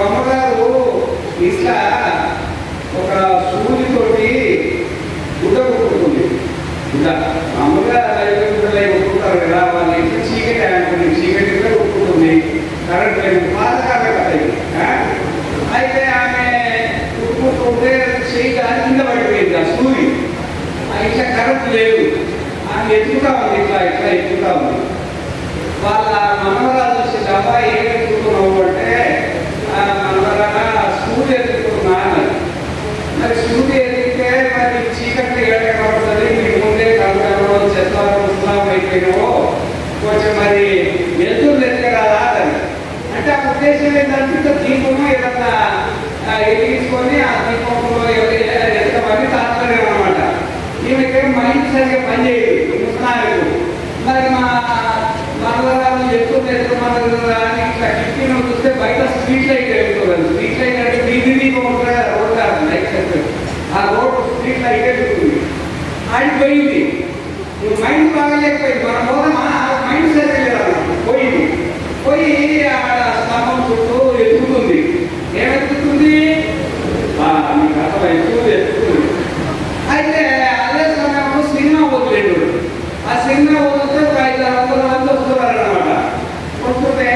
అమ్మగారు ఇట్లా ఒక సూదితోటి గుడ్డ కొట్టుకుంటుంది. గుడ్డ మామూలుగా గుడ్డలు కొట్టుకుంటారు కదా, వాళ్ళు ఇంట్లో చీకటి అనుకుంటుంది, చీకటి కూడా కొట్టుకుంటుంది, కరెంట్ లేదు, పాతకాలం కదా. అయితే ఆమె కొట్టుకుంటుంటే చేయి కింద పడిపోయింది ఆ సూది. ఇట్లా కరెంట్ లేదు, ఆమె ఎత్తుకుతా ఉంది, ఇట్లా ఇట్లా ఎత్తుకుతా ఉంది. వాళ్ళ మనవరాలు చూసి అబ్బాయి ఏం ఎత్తుకున్నావు అంటే మనవరాగా సూది ఎత్తుకున్నా అన్నది. మరి సూది ఎత్తితే మరి చీకటి ఏడకబడుతుంది, మీకు ముందే కలుగుతారు చెత్తారు ముస్లాం అయిపోయినావో కొంచెం మరి వెళ్తురు ఎత్తరాదా అని అంటే ఆ ఉద్దేశం ఏంటంటే దీపము ఏదన్నా ఎదిగించుకొని ఆ దీపంలో ఎత్తమని తాత్పర్యం అనమాట. ఈమెకి మైండ్ సరిగ్గా పనిచేయదు ముస్లాంకు. మరి మా మనవరాలు ఎత్తుమన్నారు అని ఇట్లా కిటికీలో చూస్తే బయట స్ట్రీట్ లైట్ వెళ్తుంది. స్ట్రీట్ లైట్ అంటే వీధి దీపం ఉంటుంది, రోడ్ కాదు లైట్ సెక్టర్, ఆ రోడ్ స్ట్రీట్ లైట్ వెళ్తుంది. ఆడిపోయింది, మైండ్ బాగలేకపోయింది, మన పోదామా మైండ్ సరిగ్గా లేదన్నమాట. పోయింది, పోయి ఆ స్తంభం చుట్టూ ఎత్తుకుతుంది. ఏమెత్తుతుంది మీకు అర్థం ఎత్తుకుంది. అయితే అదే సమయంలో సినిమా వదిలేడు. ఆ సినిమా వదిలితే ఒక 500-600 మంది వస్తున్నారు అనమాట. వస్తుంటే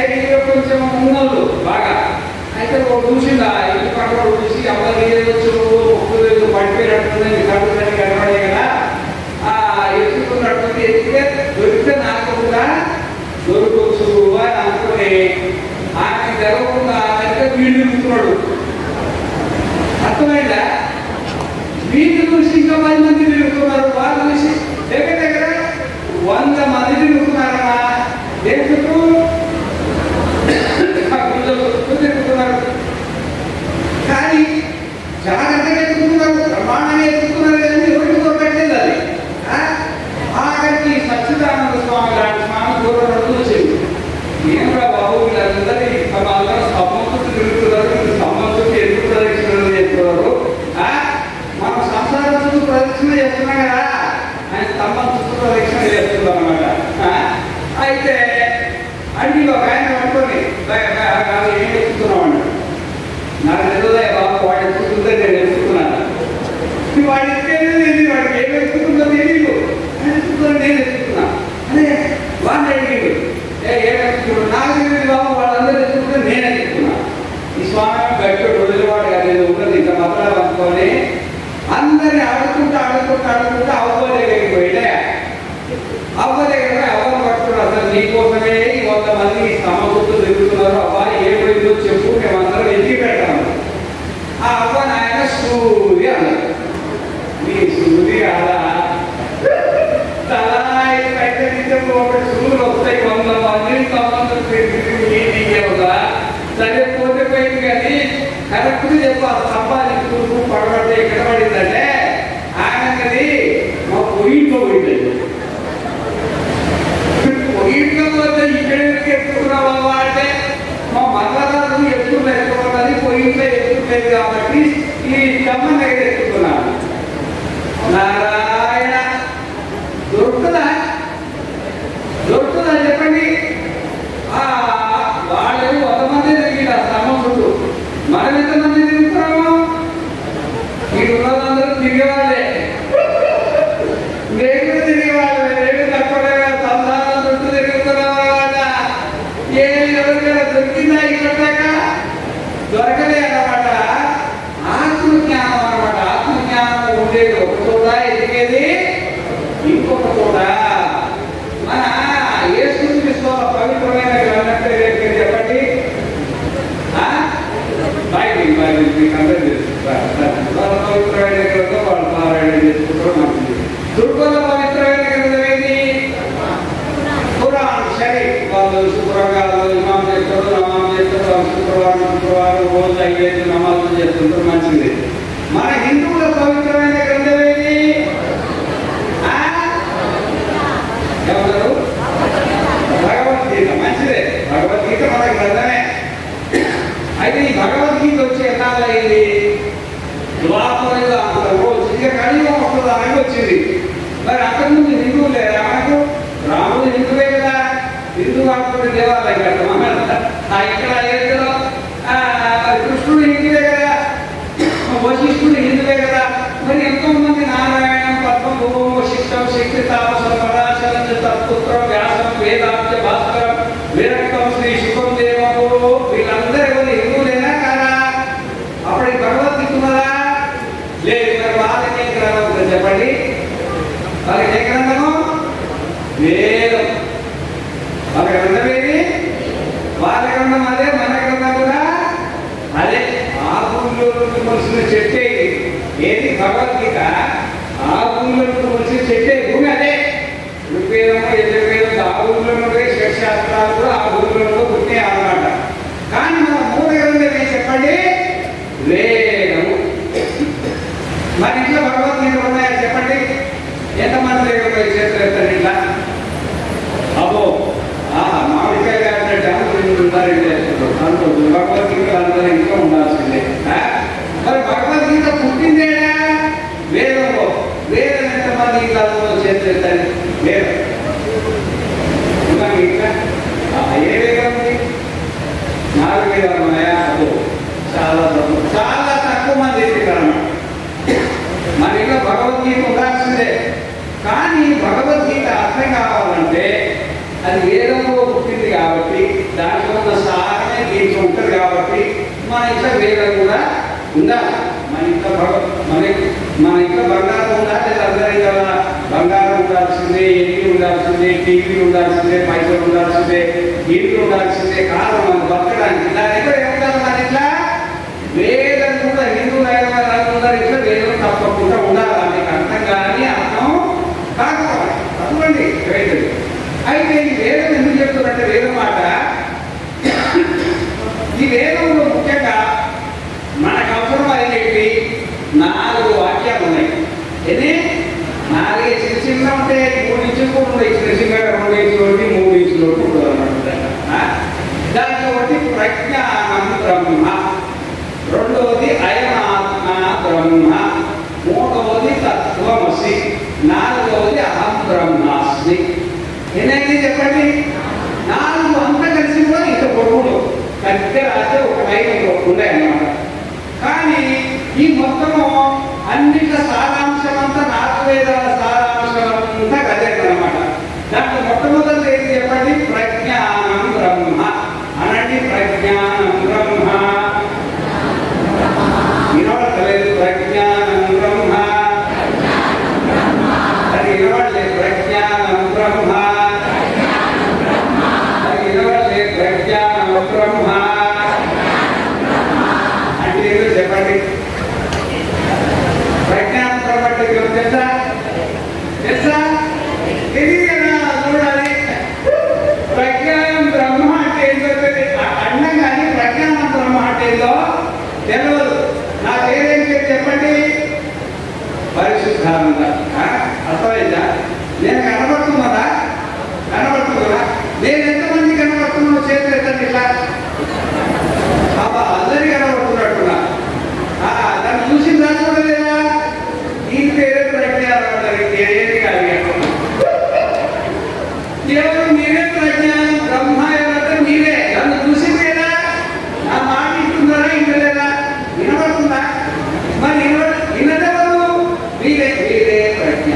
కొంచెం ఉన్నోళ్ళు బాగా అయితే చూసిందా ఇంటి పక్కన చూసి అబ్బాయి ఏదొచ్చు ఒక్కలేదు పడిపోయినట్టుంది, కడుపులని కనబడే కదా ఎత్తుకున్నట్టుంది. ఎత్తితే దొరికితే నాకు కూడా దొరకవచ్చు అని అనుకుని ఆమె జరగకుండా అయితే వీళ్ళు తిరుగుతున్నాడు. అర్థమైందా? వీళ్ళు చూసి ఇంకా 10 మంది తిరుగుతున్నారు. వాళ్ళు చూసి దగ్గర దగ్గర 100 మంది తిరుగుతున్నారన్నా. ఏం చుట్టూ తిరుగుతున్నారు, కానీ జాగ్రత్తగా ఎత్తుకున్నారు, ప్రమాణంగా ఎత్తుకున్నారు, కానీ ఎవరికి దొరకట్లేదు. అది ఆఖరికి సచ్చిదానంద స్వామి లాంటి స్వామి దూరం వచ్చింది. ఏమరా బాబు వీళ్ళందరూ వాళ్ళందరూ స్తంభంతో తిరుగుతున్నారు, స్తంభంతో ఎందుకు ప్రదక్షిణలు చేస్తున్నారు? మనం సంసారం చుట్టూ ప్రదక్షిణ చేస్తున్నాం కదా, ఆయన స్తంభం చుట్టూ ప్రదక్షిణ చేస్తున్నారు అనమాట. అయితే అన్ని ఒక ఆయన పట్టుకొని ఏం ఎత్తుతున్నాం అన్నాడు. నాకు తెలియదా బాబు వాడు ఎత్తుకుంటే నేను ఎత్తుకున్నాను. వాడు ఎత్తుకేది తెలియదు, వాడికి ఏం ఎత్తుకుందో తెలియదు, ఆయన ఎత్తుకున్నా నేను ఎత్తుకున్నా. అదే వాడిని అడిగాడు ఏం ఎత్తుకున్నాడు, నాకు తెలియదు బాబు వాళ్ళందరూ ఎత్తుకుంటే నేను ఎత్తుకున్నా. ఈ స్వామి గట్టి రోజులవాడు కానీ ఉన్నది ఇంకా మతలాలు అనుకోని అందరినీ ఆడుకుంటూ అవ్వ దగ్గరికి పోయితే అవ్వ దగ్గర అవ్వను పట్టుకున్నారు. అసలు నీకోసమే 100 మంది సమకూర్చు తిరుగుతున్నారు, అవ్వ ఏమైందో చెప్పు, మేమందరం ఎత్తి పెడతాము. ఆ అవ్వ నాయన సూర్య అన్నారు. నీ సూర్య అలా తలా అయితే ఒకటి సూర్యులు వస్తాయి 100 మంది సంబంధం నీకేవుగా సరే పోతే పోయింది. కానీ కరెక్ట్ చెప్పు ఆ స్తంభాన్ని తూర్పు పడబడితే ఎక్కడ పడిందంటే ఆయనది మా పొయ్యిలో పోయిందండి. పొయ్యిలో పోతే ఇక్కడ ఎత్తుకున్నావా అంటే మా మతదారులు ఎత్తుకున్నది పొయ్యిలో ఎత్తుకులేదు కాబట్టి ఈ స్తంభం దగ్గర ఎత్తుకున్నాను. నారాయణ దొరుకుతుందా చెప్పండి? వాళ్ళు 100 మంది తిరిగి ఆ స్తంభం చుట్టూ, మనం ఎంతమంది తిరుగుతున్నాము? మీరు ఉన్నదందరూ తిరిగేవాళ్ళే, నేను తిరిగేవాళ్ళే, నేను తక్కువ సంసారం చుట్టూ తిరుగుతున్నమాట. ఎవరికైనా దొరికిందా ఇక్కడ దొరకలే అన్నమాట. ఆత్మజ్ఞానం అన్నమాట. ఆత్మజ్ఞానం ఉండేది ఒక చోట, ఎదిగేది ఇంకొక చోట. మన యేసుక్రీస్తు పవిత్రమైన గ్రంథం పేరు చెప్పండి. బైబిల్ మీకు అందరూ తెలుసు. పవిత్రమైన గ్రంథం వాళ్ళు పారాయణ చేసుకుంటారు. మంచిది. దుర్గల పవిత్రమైన గ్రంథం ఏది? ఖురాన్ షరీఫ్. వాళ్ళు శుభ్రంగా ఇమాం చేస్తారు, నమాజ్ చేస్తారు, శుక్రవారం రోజు 5 నమాజులు చేస్తుంటారు. మంచిది. మన హిందువుల పవిత్రమైన గ్రంథం ఏది? ఎవరు? భగవద్గీత. మంచిదే, భగవద్గీత మన గ్రంథమే. అయితే ఈ భగవద్గీత వచ్చి ఎన్నాళ్ళయింది? ద్వాపరయుగ రోజు ఇక కలియుగం వస్తుందని వచ్చింది. మరి అంతకుముందు హిందువులు లేదా మనకు? రాముడు హిందువే కదా, హిందూ కాకపోతే దేవాలయం కట్టమా? ఇక్కడ ఏదో మరి ఎంతో మంది నారాయణం పద్మం భూమో శిష్టం శక్తి తాపసం పరాశరం తత్పుత్రం వ్యాసం వేదాంత భాస్కరం విరక్తం శ్రీ శుభం దేవగురు వీళ్ళందరూ హిందువులేనా కాదా? అప్పటికి భగవద్గీత ఉన్నదా? లేదు. మరి వాళ్ళకి ఏ గ్రంథం చెప్పండి? వాళ్ళకి ఏ గ్రంథము? వేదం. వాళ్ళ గ్రంథం ఏది? వాళ్ళ గ్రంథం అదే, మన గ్రంథం కూడా అదే. ఆ భూమిలో కొలిసిన చెట్టే ఏది? భగవద్గీత. ఆ భూమిలో కొలిసిన చెట్టే భూమి అదే. ఋగ్వేదము యజుర్వేదం ఆ భూమిలో ఉండే శాస్త్రాలు కూడా ఆ భూమిలో పుట్టినాయి అన్నమాట. కానీ మన మూల గ్రంథం ఏం చెప్పండి? వేదము. మరి ఇంట్లో భగవద్గీత ఉన్నాయా చెప్పండి? ఎంతమంది లేకపోతే చేతులు ఎత్తండి ఇట్లా. అబ్బో మామిడికాయ భగవద్గీత అందరూ ఇంకా ఉండాల్సిందే. మరి భగవద్గీత పుట్టిందేనా? వేదంలో. వేదం ఎంతమంది ఇట్లా చేతులు ఎత్తండి. వేదం ఇంకా ఏ వేదం ఉంది? 4 వేదాలు ఉన్నాయా? అబ్బో చాలా చాలా తక్కువ మంది ఎత్తుతారన్నమాట. మన ఇంట్లో భగవద్గీత ఉండాల్సిందే. కానీ భగవద్గీత అర్థం కావాలంటే అది వేదంలో పుట్టింది కాబట్టి దాంట్లో ఉన్న సారమే దీంట్లో ఉంటుంది కాబట్టి మన ఇంట్లో వేదం కూడా ఉండాలి. మన ఇంట్లో బంగారం ఉండాలి. లేదా అందరి కదా బంగారం ఉండాల్సిందే, ఎన్ని ఉండాల్సిందే, టీవీ ఉండాల్సిందే, పైసలు ఉండాల్సిందే, ఇల్లు ఉండాల్సిందే. కారణం మనం బతకడానికి దాని ఎక్కడ ఏముండాలి? మన ఇట్లా వేదం కూడా హిందువులు ఇట్లా వేదం తప్పకుండా ఉండాలి. మీకు అర్థం కానీ అర్థం కాకపోవాలి. అటువంటి వేదం. అయితే ఈ వేదం ఎందుకు చెప్తున్నట్టే వేదం మాట, ఈ వేదంలో ముఖ్యంగా మనకు అవసరం అయ్యేవి 4 వాక్యాలు ఉన్నాయి. ఎన్ని? 4 చిన్న చిన్న ఉంటే 3 ఇంచులు కూడా ఉన్నాయి. చిన్న చిన్న 2 ఇంచులు 3 ఇంచులు ఉంటుంది అన్నమాట. దాంట్లో ఒకటి ప్రజ్ఞానం బ్రహ్మ, రెండవది అయమాత్మ బ్రహ్మ, మూడవది తత్వమసి, 4వది అహం బ్రహ్మాస్మి. ఎన్నైంది చెప్పండి? 4 అంతా కలిసి కూడా ఇంత పొడుగుడు పెద్ద రాస్తే ఒక లైన్ ఉన్నాయన్నమాట. కానీ ఈ మొత్తము అన్నింటి సారాంశం అంతా 4 వేదాల సారాంశం అంతా కదేనమాట. దాంట్లో మొట్టమొదటి ఏది చెప్పండి? ప్రజ్ఞానం బ్రహ్మ అనండి. ప్రజ్ఞానం బ్రహ్మ వినవడలేదు. ప్రజ్ఞానం బ్రహ్మ అది వినవడలేదు. ప్రజ్ఞానం బ్రహ్మ అది వినవడలేదు. ప్రజ్ఞానం బ్రహ్మ అంటే ఏదో చెప్పండి. ప్రజ్ఞానం బ్రహ్మ అంటే తెలుసా? తెలుసా? తెలియదు కదా, చూడాలి. ప్రజ్ఞానం బ్రహ్మ అంటే ఏంటో అన్నం కానీ ప్రజ్ఞానం బ్రహ్మ అంటే ఏందో తెలియదు. నా పేరేం చెప్పండి? పరిశుద్ధానంద. అర్థమైందా? నేను కనబడుతున్నదా? కనబడుతున్నా? నేను ఎంతమంది కనబడుతున్నాను? చేతులు ఎత్తండి ఇట్లా. అందరి కనబడుతున్నట్టున్నా. దాన్ని చూసి చూడలేదా? ఈ పేరే ప్రజ్ఞానం. ఏది కాదు కేవలం మీరే ప్రజ్ఞానం. బ్రహ్మ ఎవరంటే మీరే. నన్ను చూసి లేదా? నా మాట ఇంటున్నారా? ఇంటలేదా? వినబడుతుందా? మరి వినదెవరు? మీరే. మీరే ప్రజ్ఞ.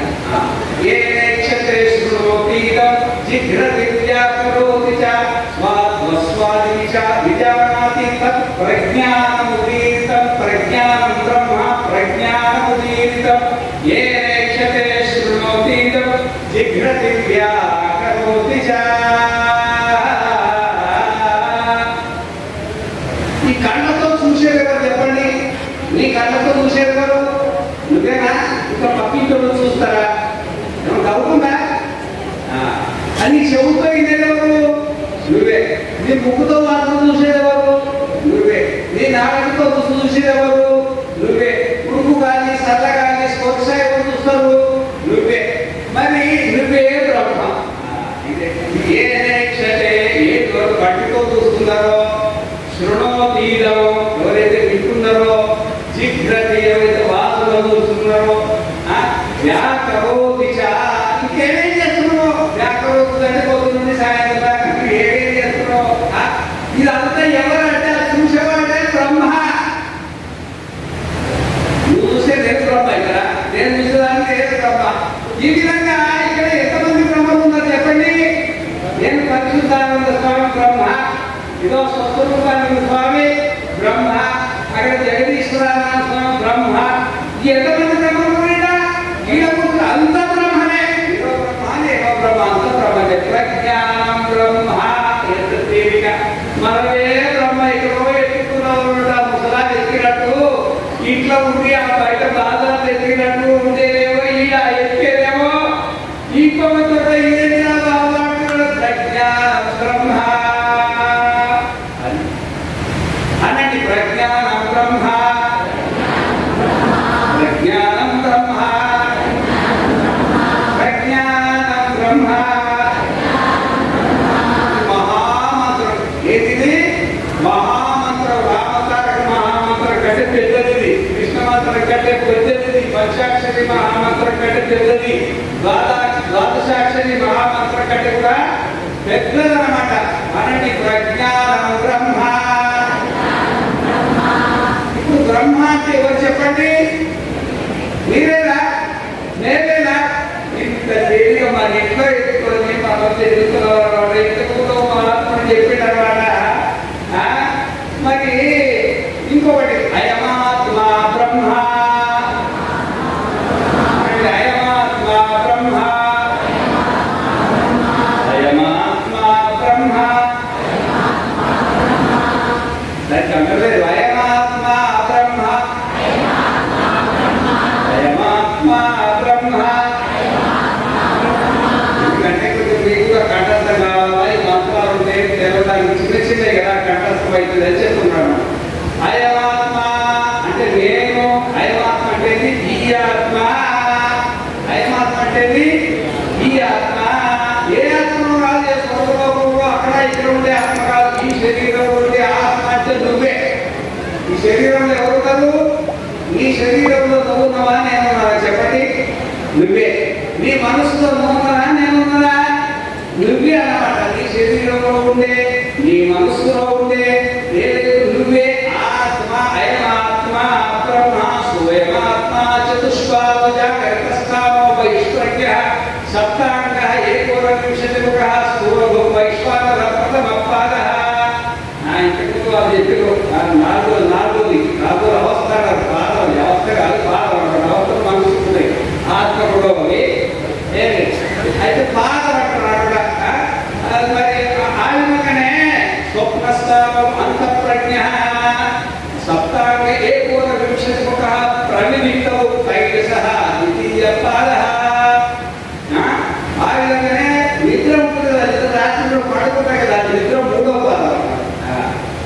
ఏ క్షత్రే శృణోతీతం జిఘ్రతి వ్యాకరోతి చ స్వాద్వస్వాది చ విజానాతి తత్ ప్రజ్ఞానముదీరితం. ప్రజ్ఞానం బ్రహ్మ ప్రజ్ఞానముదీరితం. ఏ క్షత్రే శృణోతీతం జిఘ్రతి వ్యాకరోతి చ. ఈ కళ్ళతో చూసేదెవరు చెప్పండి? నీ కళ్ళతో చూసేదెవరు? నువ్వేనా? ఇంకా పక్కింటోళ్ళు చూస్తారా? ఏమో డౌట్ ఉందా? అని చెవుతో ఇదేదెవరు? నువ్వే. నీ ముక్కుతో వాసన చూసేదెవరు? నువ్వే. నీ నాలుగుతో చూసేదెవరు? నువ్వే. ఉడుకు కానీ సల్ల కానీ స్పర్శ ఎవరు చూస్తారు? నువ్వే. మరి నువ్వే బ్రహ్మ. ఏ క్షతే ఏ కంటితో చూస్తున్నారో, శృణోతీతం ఎవరైతే వింటున్నారో, జిఘ్రతి ఎవరైతే వాసనలో చూస్తున్నారో, వ్యాకరోతి చ ఇంకేమేం చేస్తున్నావు? వ్యాకరోతి అంటే పొద్దున్నుండి సాయంత్రం దాకా ఏమేం చేస్తున్నావు? ఇదంతా ఎవరంటే చూసేవాడే బ్రహ్మ. నువ్వు చూసేది బ్రహ్మ ఇక్కడ. ప్రజ్ఞానం బ్రహ్మ ప్రజ్ఞానం బ్రహ్మ ప్రజ్ఞానం బ్రహ్మ మహామంత్రం. ఏది మహామంత్రం? రామతారక మహామంత్రం కంటే పెద్దది, కృష్ణ మంత్రం కంటే పెద్దది, పంచాక్షరి మహామంత్రం కంటే పెద్దది, ద్వాదశాక్షరి మహామంత్రం కంటే కూడా పెద్దదన్నమాట. అనండి ప్రజ్ఞానం బ్రహ్మ. ఇప్పుడు బ్రహ్మ అంటే ఎవరు చెప్పండి? మీరేనా? నేనేనా? ఇంత తేలిగా మన ఇంట్లో ఎత్తుకొని మనం ఎదుగుతున్నవాడు ఎత్తుకుతో మహాత్ముడు చెప్పినవాడ. మరి ఇంకొకటి అయమాత్మ బ్రహ్మ. అయమాత్మ బ్రహ్మ అయమాత్మ బ్రహ్మ. దానికి అంటలేదు అయమాత్మ బ్రహ్మ అయమాత్మ బ్రహ్మ. ఎందుకంటే మీకు కంఠస్థం కావాలి, మంత్రాలు ఉంటాయి, తెలవడానికి చిన్న చిన్నవి కదా కంఠస్థం అవుతుంది అని చెప్తున్నాను. అయమాత్మ అంటే నేను, అయమాత్మ అంటే ఈ ఆత్మ, అయమాత్మ అంటే ఈ ఆత్మ. ఏ ఆత్మను కాదు, స్వర్గలోకంలో అక్కడ ఇక్కడ ఉండే ఆత్మ కాదు, ఈ శరీరంలో ఉండే ఆత్మ అంటే నువ్వే. ఈ శరీరంలో ఎవరున్నారు? నీ శరీరంలో నువ్వున్నావా నేనున్నావా చెప్పండి? నువ్వే. నీ మనసులో నువ్వున్నారా నేనున్నారా? నువ్వే అన్నమాట. నీ శరీరంలో ఉండే, నీ మనసులో ఉండే నువ్వే ఆత్మ. అయమాత్మ బ్రహ్మ స్వయమాత్మ చతుష్పాద జాగ్రత్తస్థానో వైష్ణవ్య సప్తాంగ ఏకోనవింశతిముఖ స్థూలభూ వైశ్వానర ప్రథమపాద. ఇంతకు వాళ్ళు చెప్పారు నాలుగోది అవస్థ పాదం. వ్యవస్థ కాదు, పాదం అవస్థలు మనసు ఉన్నాయి. ఆత్మ కూడా అవి అయితే పాదం అంటున్నాడు. మరి ఆ విధంగానే స్వప్నస్థానం అంతఃప్రజ్ఞ సప్తాంగ ఏకోనవింశతిముఖ ప్రవినిక్తౌ తైజసః ద్వితీయ పాదః. ఆ విధంగానే నిద్ర ఉంటుంది కదా, నిద్ర రాత్రిలో పడుకుంటాయి కదా, నిద్ర మూడో పాదం.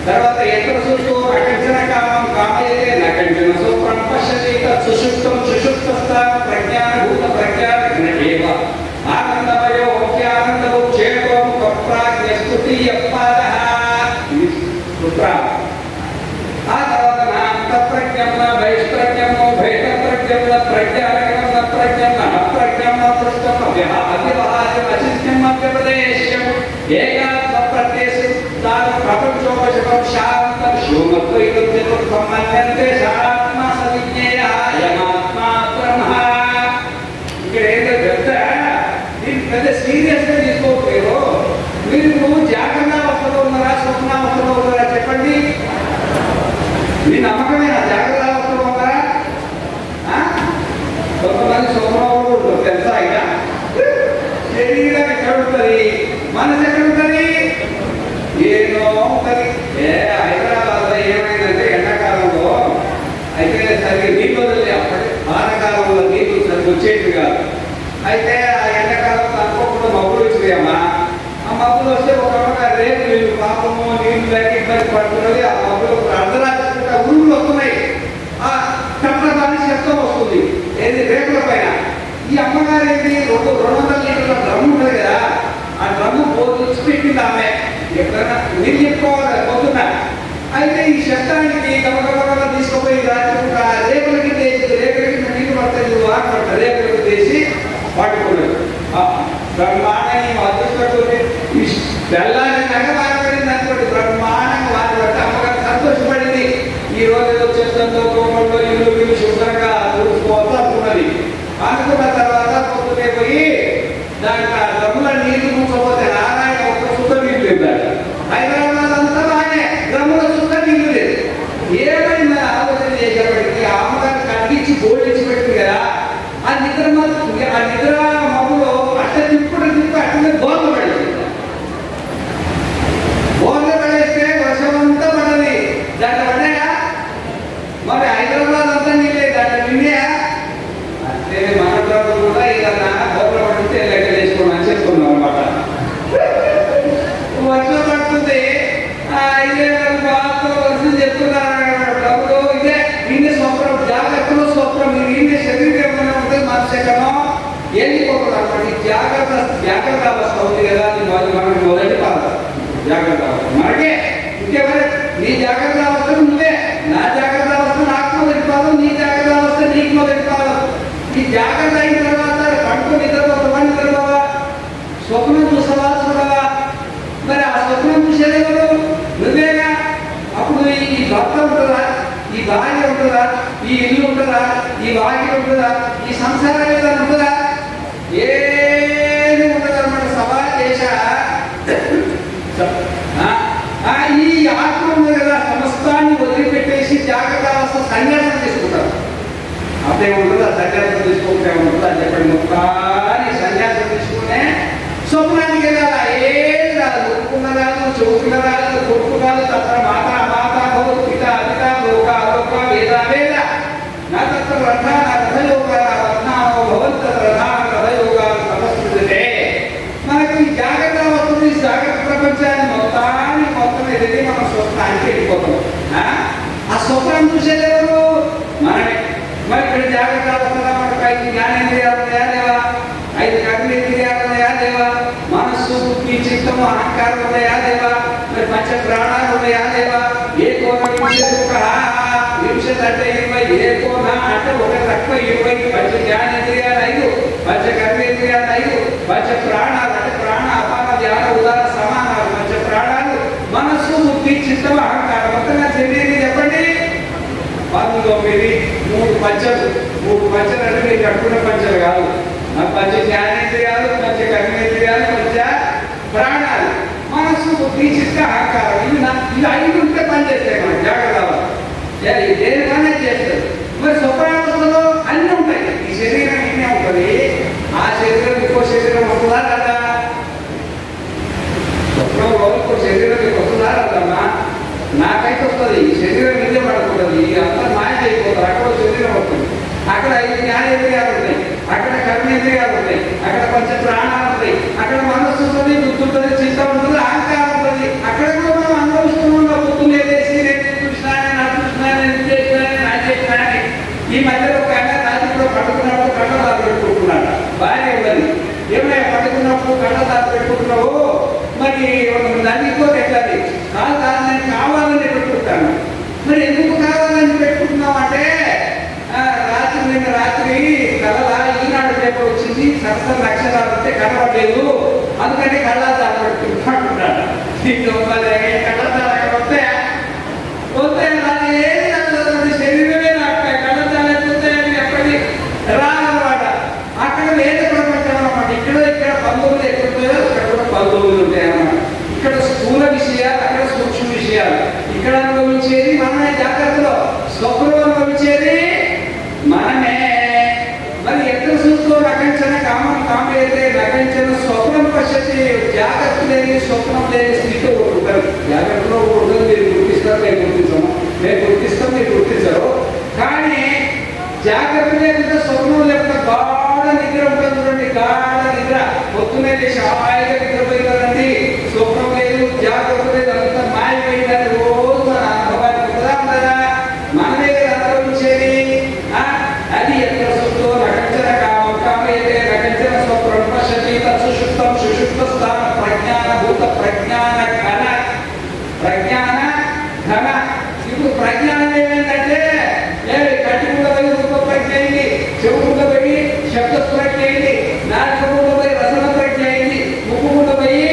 తర్వాత ఎక్కడ చూస్తూ అకంచన కామం కామయతే నకంచన సూత్రం పశ్యతి సుషుప్తం సుషుప్తస్థాన ప్రజ్ఞానభూత ప్రజ్ఞాన ఏవ ఆనందమయో ముఖ్యానందము చేతో ప్రాజ్ఞ స్తుతీయ పాదః. ఆ తర్వాత అంతఃప్రజ్ఞం బహిష్ప్రజ్ఞం భేదప్రజ్ఞం ప్రజ్ఞానకం ప్రజ్ఞం అప్రజ్ఞం పృష్టం అవ్యవహారం అచిత్యం అవ్యపదేశ్యం ఏకాత్మ ప్రత్యేసం దాని ప్రపంచోపశకం శాంతం శూమద్వైతం చతుర్థం మన్యంతే శాత్మ సవిజ్ఞేయ అయమాత్మ బ్రహ్మ. ఇక్కడ ఏంటో చెప్తా, దీన్ని పెద్ద సీరియస్గా తీసుకోవట్లేదు. మీరు జాగ్రత్త అవస్థలో ఉన్నారా, స్వప్నావస్థలో ఉన్నారా చెప్పండి? మీ నమ్మకమేనా? జాగ్రత్త అవస్థలో ఉన్నారా? కొంతమంది స్వప్నంలో ఉంటుంది తెలుసా? ఇక శరీరం ఎక్కడ ఉంటుంది, మనసు ఎక్కడ ఉంటుంది? ఏదో ఉంటుంది. హైదరాబాద్లో ఏమైందంటే ఎండాకాలంలో అయితే సరిగ్గా నీళ్ళు వదిలే, అప్పటి వానకాలంలో నీళ్ళు సరిగ్గా వచ్చేట్టు కాదు. అయితే ఆ ఎండాకాలంలో అనుకోకుండా మబ్బులు వచ్చినాయమ్మా. ఆ మబ్బులు వస్తే ఒక రేపు నీళ్ళు పాపము నీళ్ళు లేక ఇబ్బంది పడుతున్నది. ఆ మబ్బులు అర్ధరాత్రి ఉరుములు వస్తున్నాయి. ఆ కట్టడాన్ని శబ్దం వస్తుంది. ఏది రేకుల పైన. ఈ అమ్మగారు ఏంటి 200 లీటర్ల డ్రమ్ము ఉంటుంది కదా, ఆ డ్రమ్ము పెట్టింది ఆమె. ఎప్పుడైనా నీళ్ళు చెప్పుకోవాలి పొద్దున్న. అయితే ఈ శబ్దానికి గమగమగా తీసుకుపోయి రాత్రి రేకుల కింద నీళ్ళు పడతాయి, వాన పడతాయి, రేకులకు తీసి పట్టుకున్నాడు. బ్రహ్మాండంగా అదృష్టం తెల్లారి నగబారపడింది అనుకోండి, బ్రహ్మాండంగా వాన పడితే అమ్మగారు సంతోషపడింది. ఈ రోజు వచ్చేస్తుందో కోమల్లో ఇల్లు శుభ్రంగా చూసుకోవచ్చు అనుకున్నది. అనుకున్న తర్వాత పొద్దునే పోయి దాంట్లో డ్రమ్ముల నీళ్లు ముంచకపోతే నారాయణ ఒక్క శుద్ధ నీళ్ళు లేదు. హైదరాబాద్ అంతా బాగానే డ్రమ్ముల శుద్ధ నీళ్లు లేదు. ఏమైందని ఆలోచన చేసేప్పటికీ అమ్మగారు కట్టించి బోర్డిచ్చి పెట్టింది కదా, ఆ నిద్ర మబ్బులో అట్ట తిప్పుడు అట్లనే బోర్లు పడేది. బోర్లు పడేస్తే వర్షం అంతా పడది. దాంట్లో పడ్డాయా? మరి హైదరాబాద్ అంతా నీళ్ళే, దాంట్లో నిండాయా? అంటే మన జాగ్రత్త జాగ్రత్త అవస్థ ఉంది కదా, మనకి మొదటి పాదం జాగ్రత్త అవస్థ మనకే. ఇంకెవరే నీ జాగ్రత్త అవస్థ నువ్వే, నా జాగ్రత్త అవస్థ నాకు మొదటి పాదం, నీ జాగ్రత్త అవస్థ నీకు మొదటి పాదం. ఈ జాగ్రత్త అయిన తర్వాత పంటూ నిద్రపోతావా, నిద్రపోవా, స్వప్నం చూసావా, చూడవా. మరి ఆ స్వప్నం చూసేది ఎవరు? నువ్వేగా. అప్పుడు ఈ భర్త ఉంటుందా, ఈ భార్య ఉంటుందా, ఈ ఇల్లు ఉంటుందా, ఈ వాకిలి ఉంటుందా, ఈ సంసారం ఏదైనా ఉంటుందా? ఏది ఉండదు అన్నమాట. సభా చేశ ఈ ఆత్మ ఉంది కదా, సమస్తాన్ని వదిలిపెట్టేసి జాగ్రత్త అవస్థ సన్యాసం తీసుకుంటారు. అప్పుడే ఉండదు, ఆ సన్యాసం తీసుకుంటే ఉంటుంది అని చెప్పండి. మొత్తాన్ని సన్యాసం తీసుకునే స్వప్నానికి వెళ్ళాలా. ఏం రాదు, ఉప్పుకున్న రాదు, చౌకున్న రాదు, కొడుకు రాదు. తత్ర మాత మాత భవ పిత అపిత లోక అలోక వేద వేద నా తత్ర రథ నా రథయోగ రత్నామో భవంత రథ రథయోగ సమస్కృతే. మనకి జాగ్రత్త వస్తుంది, జాగ్రత్త ప్రపంచాన్ని మొత్తం ఎదిగి మనం స్వప్నానికి వెళ్ళిపోతాం. ఆ స్వప్నం చూసేది ఎవరు? మనమే. మరి ఇక్కడ జాగ్రత్త వస్తుందా? మనకు 5 జ్ఞానేంద్రియాలు ఉన్నాయా లేవా? 5 కర్మేంద్రియాలు ఉన్నాయా లేవా? మనస్సు బుద్ధి చిత్తము అహంకారం ఉన్నాయా లేవా? మరి పంచ ప్రాణాలు ఉన్నాయా లేవా? ఏ కోణ వింశతి అంటే 20, ఏ కోణ అంటే 1 తక్కువ 20. పంచ జ్ఞానేంద్రియాలు 5, పంచ కర్మేంద్రియాలు 5, పంచ ప్రాణాలు అంటే ప్రాణ అపాన ధ్యాన ఉదార సమానాలు. పంచ ప్రాణాలు మనస్సు బుద్ధి చిత్తం అహంకారం. మొత్తంగా తెలియదు చెప్పండి. 19, 3 పంచలు. 3 పంచలు అంటే మీరు కట్టుకున్న పంచలు కాదు. పంచ జ్ఞానేంద్రియాలు, పంచ కర్మేంద్రియాలు, పంచ ప్రాణాలు, మనస్సు బుద్ధి చిత్త అహంకారం. ఇవి 5 ఉంటే పని చేస్తాయి. మనం జాగ్రత్త దేనికన్నా చేస్తారు. మరి స్వప్నావస్థలో అన్నీ ఉంటాయి. ఈ శరీరం ఇన్నే ఉంటుంది, ఆ శరీరం ఇంకో శరీరం వస్తుందా కదా? స్వప్నంలో ఇంకో శరీరం మీకు వస్తుందా కదమ్మా? నాకైతే వస్తుంది. ఈ శరీరం ఇదే పడుకుంటుంది, అంతా మాయ అయిపోతారు. అక్కడ శరీరం వస్తుంది, అక్కడ 5 జ్ఞానేంద్రియాలు ఉంటాయి, అక్కడ కర్మేంద్రియాలు ఉంటాయి, అక్కడ పంచ ప్రాణాలు ఉంటాయి, అక్కడ మనస్సు ఉంటుంది, బుద్ధి ఉంటుంది, చిత్తం ఉంటుంది, అహంకారం ఉంటుంది. అక్కడ కూడా మనం అనుభవిస్తున్నాం. బుద్ధులు వేసి నేను కృష్ణాన్ని, నా కృష్ణాన్ని, నేను చేసినాన్ని, నా చేసినాన్ని. ఈ మధ్యలో ఒక ఆయన రాజకీయంలో పట్టుకున్నప్పుడు కళ్ళదారు పెట్టుకుంటున్నాడు. బాగానే ఉన్నది. ఏమైనా పట్టుకున్నప్పుడు కళ్ళదారు పెట్టుకుంటున్నావు, మరి నదికో పెట్టాలి కాదు, నేను కావాలని పెట్టుకుంటాను. మరి ఎందుకు కావాలని పెట్టుకుంటున్నావు అంటే, నిన్న రాత్రి కళ ఈనాడు పేపర్ వచ్చింది, సరసన అక్షరాలు వస్తే కనబడలేదు, అందుకని కళ్ళాదారు పెట్టుకుంటున్నాడు. కళ్ళాదారు అక్కడ వస్తే ఏది శరీరమే నాకు కళ్ళాదారు ఎత్తుతాయని ఎప్పటి రాదన్నమాట. అక్కడ వేరే ప్రపంచం అన్నమాట. ఇక్కడ బంధువులు ఎక్కడుంటాయో అక్కడ కూడా బంధువులు ఉంటాయన్నమాట. ఇక్కడ స్థూల విషయాలు, అక్కడ సూక్ష్మ విషయాలు. ఇక్కడ అనుభవించేది మనమే జాగ్రత్తలో, స్వప్నం అనుభవించేది మనమే. మరి ఎక్కడ చూస్తూ నకంచన కామం కామేతే నకంచన స్వప్నం పశ్యతి. జాగ్రత్త లేని స్వప్నం లేని స్థితిలో ఉంటారు. జాగ్రత్తలో ఉంటుంది, మీరు గుర్తిస్తారు, మేము గుర్తించము. మేము గుర్తిస్తాం, మీరు గుర్తించరు. కానీ జాగ్రత్త లేకుండా స్వప్నం లేకుండా గాఢ నిద్ర ఉంటుంది చూడండి. గాఢ నిద్ర పొద్దునే లేచి హాయిగా నిద్రపోయిందండి. స్వప్నం లేదు, జాగ్రత్త లేదు, అంతా మాయపోయిందని రోజు మన అనుభవానికి ఉంటుందా ఉండదా? మనమే అనుభవించేది. అది ఎక్కడ సుఖతో నకంచన కామం కామేతే నకంచన స్వప్నం పశ్యతి తత్సుషుప్తం సుషుప్త స్థాన ప్రజ్ఞానభూత ప్రజ్ఞాన ఘన ప్రజ్ఞాన ఘన. ఇప్పుడు ప్రజ్ఞానం ఏమైందంటే కట్టుకుండా పోయి రూప ప్రజ్ఞ అయింది, చెవుకుండా పోయి శబ్ద ప్రజ్ఞ అయింది, నాలుగుకుండా పోయి రసన ప్రజ్ఞ అయింది, ముక్కుకుండా పోయి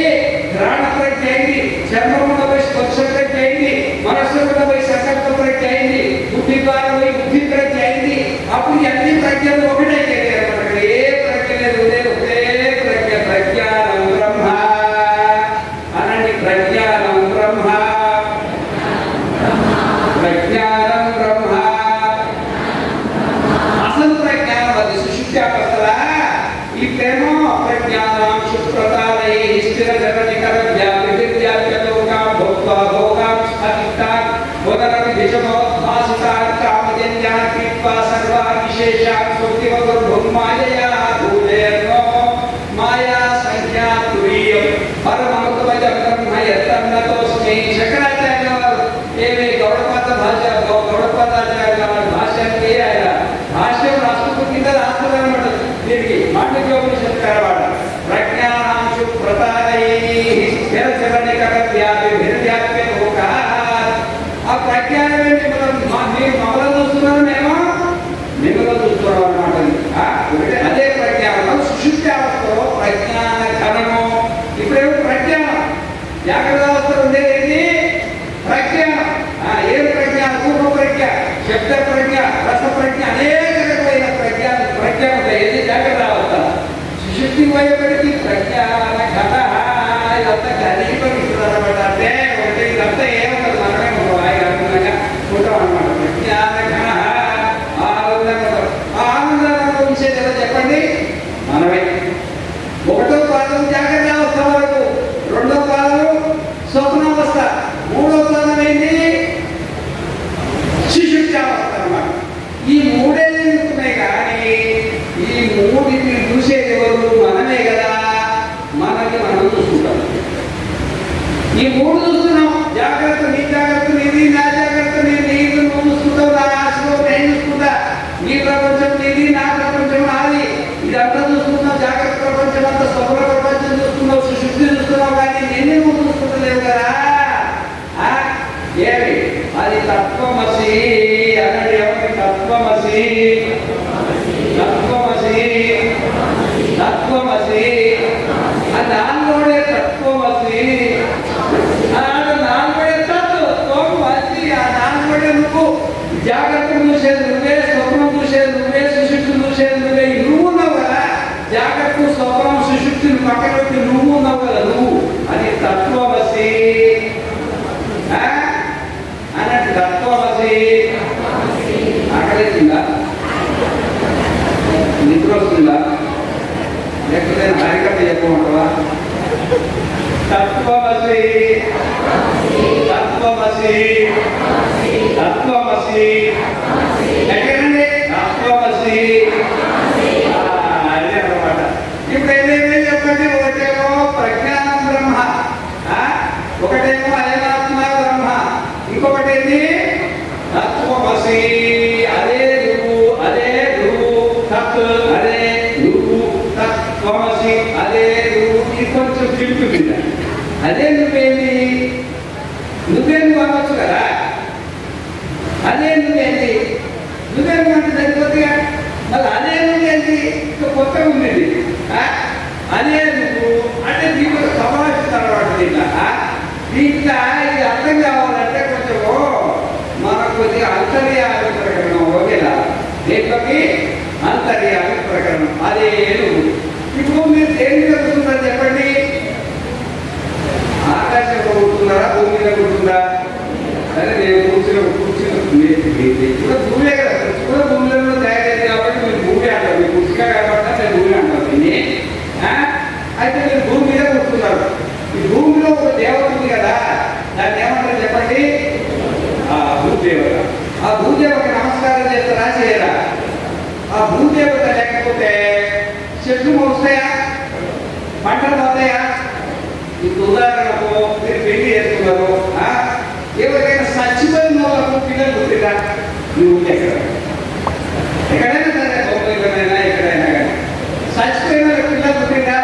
ఘ్రాణ ప్రజ్ఞ అయింది, చర్మకుండా పోయి స్పర్శ ప్రజ్ఞ అయింది, మనస్సుకుండా పోయి సంకల్ప ప్రజ్ఞ అయింది, బుద్ధి ద్వారా పోయి బుద్ధి ప్రజ్ఞ అయింది. అప్పుడు అన్ని ప్రజ్ఞలు ఒకటే అన్నమాట. ఏ ప్రజ్ఞ లేదు, ఒకే ప్రజ్ఞ. ప్రజ్ఞానం బ్రహ్మ అనండి. ప్రజ్ఞానం బ్రహ్మ, ప్రజ్ఞానం బ్రహ్మ. అసలు ప్రజ్ఞానం అది సుశుద్ధ్యాపస్తలా. ఈ ప్రేమ ప్రజ్ఞానం శుక్రతాలై స్థిర జగనికర వ్యాప్తివ్యాప్యలోకా భోక్వా భోగాం స్ఫటితాన్ వదనతి విషమోద్భాసితాన్ కామజన్యాన్ కృత్వా సర్వాన్ విశేషాన్ స్ఫూర్తివదుర్భున్మాయయా భూలేర్నో మాయా సంఖ్యా తురీయం పరమమృతమజం బ్రహ్మ యత్తన్నతోస్మి. శంకరాచార్య వారు ఏమి గౌడపాదాచార్య వారి భాష్యానికి ఆయన భాష్యం రాసుకుంటూ కింద రాస్తారన్నమాట. దీనికి మాండవ్యోపనిషత్తు కరవాడ ఈ మూడే జరుగుతున్నాయి. కానీ ఈ మూడింటిని చూసేది ఎవరు? మనమే కదా. మనకి మనం చూసుకుంటాం. ఈ మూడు చూస్తున్నాం. జాగ్రత్త, నీ జాగ్రత్త నీది, నా జాగ్రత్త నీది. నువ్వు చూసుకుంటావు, నా ఆశలో నేను చూసుకుంటా. నీ ప్రపంచం నీది, నా ప్రపంచం నాది. ఇదంతా చూసుకుంటున్నావు. జాగ్రత్త ప్రపంచం అంతా, స్వప్న ప్రపంచం చూస్తున్నావు, సుశుద్ధి చూస్తున్నావు. కానీ నిన్ను నువ్వు చూసుకుంటలేవు కదా. ఏమి అది? తత్వమసి అన్నాడు. ఎవరి? తత్వమసి, తత్వమసి, తత్వమసి. ఆ దానిలోనే తత్వమసి. నాలుగోడే తత్వమసి. ఆ నాలుగోడే నువ్వు. జాగ్రత్త చూసేది నువ్వే, స్వప్నం చూసేది నువ్వే, సుశుద్ధి చూసేది నువ్వే. నువ్వు ఉన్నావు కదా. జాగ్రత్త, స్వప్నం, సుశుద్ధిని పక్కన పెట్టి నువ్వు ఉన్నావు కదా. నువ్వు అది తత్వమసి అన్నట్టు. తత్వమసి. ఆకలిస్తుందా? నిద్ర వస్తుందా? లేకపోతే హరికథ చెప్పమంటావా? తత్వమసి, తత్వమసి, తత్వమసి. ఎక్కడండి? తత్వమసి. అదే అన్నమాట. ఇప్పుడు ఏదేమి చెప్పండి. ఒకటేమో ప్రజ్ఞానం బ్రహ్మ, ఒకటేమో అయనాత్మ బ్రహ్మ, ఇంకొకటేది తత్వమసి. అదే నువ్వు, అదే నువ్వు. తత్ అదే నువ్వు, తత్వమసి అదే నువ్వు. ఇది కొంచెం తిరుగుతుంది. అదే నువ్వేంటి? నువ్వే నువ్వు అనవచ్చు కదా. అదే నువ్వేంటి? నువ్వే నువ్వు అంటే సరిపోతుందిగా. మళ్ళీ అదే నువ్వేంటి? ఇంకా కొత్తగా ఉండేది. అదే నువ్వు అంటే దీంట్లో సమావేశం తర్వాత దీంట్లో ఇది అర్థం కావాలంటే కొంచెం మనకు కొద్దిగా అంతర్యామి ప్రకరణం. ఓకేనా? దీంట్లోకి అంతర్యామి ప్రకరణం. అదే నువ్వు. ఇప్పుడు మీరు దేని మీద కూర్చుంటారు చెప్పండి? ఆకాశంలో కూర్చున్నారా, భూమి మీద కూర్చుందా? సరే, నేను కూర్చుని కూడా భూమే కదా. కూడా భూమిలో తయారైంది కాబట్టి మీరు భూమి అంటారు. మీరు పుస్తక కాబట్టి నేను భూమి అంటారు. దీన్ని అయితే మీరు భూమి మీద కూర్చున్నారు. ఈ భూమిలో ఒక దేవత ఉంది కదా. దాన్ని ఏమంటారు చెప్పండి? భూదేవత. ఆ భూదేవతకి నమస్కారం చేస్తారా, చేయరా? ఆ భూదేవత లేకపోతే చెట్లు వస్తాయా, పంటలు పోతాయా? ఇప్పుడు ఉదాహరణకు మీరు పెళ్లి చేస్తున్నారు. ఎవరికైనా చచ్చిపోయిన వాళ్ళకు పిల్లలు పుట్టిరా? నువ్వు ఎక్కడైనా సరే, బొమ్మలైనా ఎక్కడైనా కానీ చచ్చిపోయిన పిల్లలు పుట్టిరా?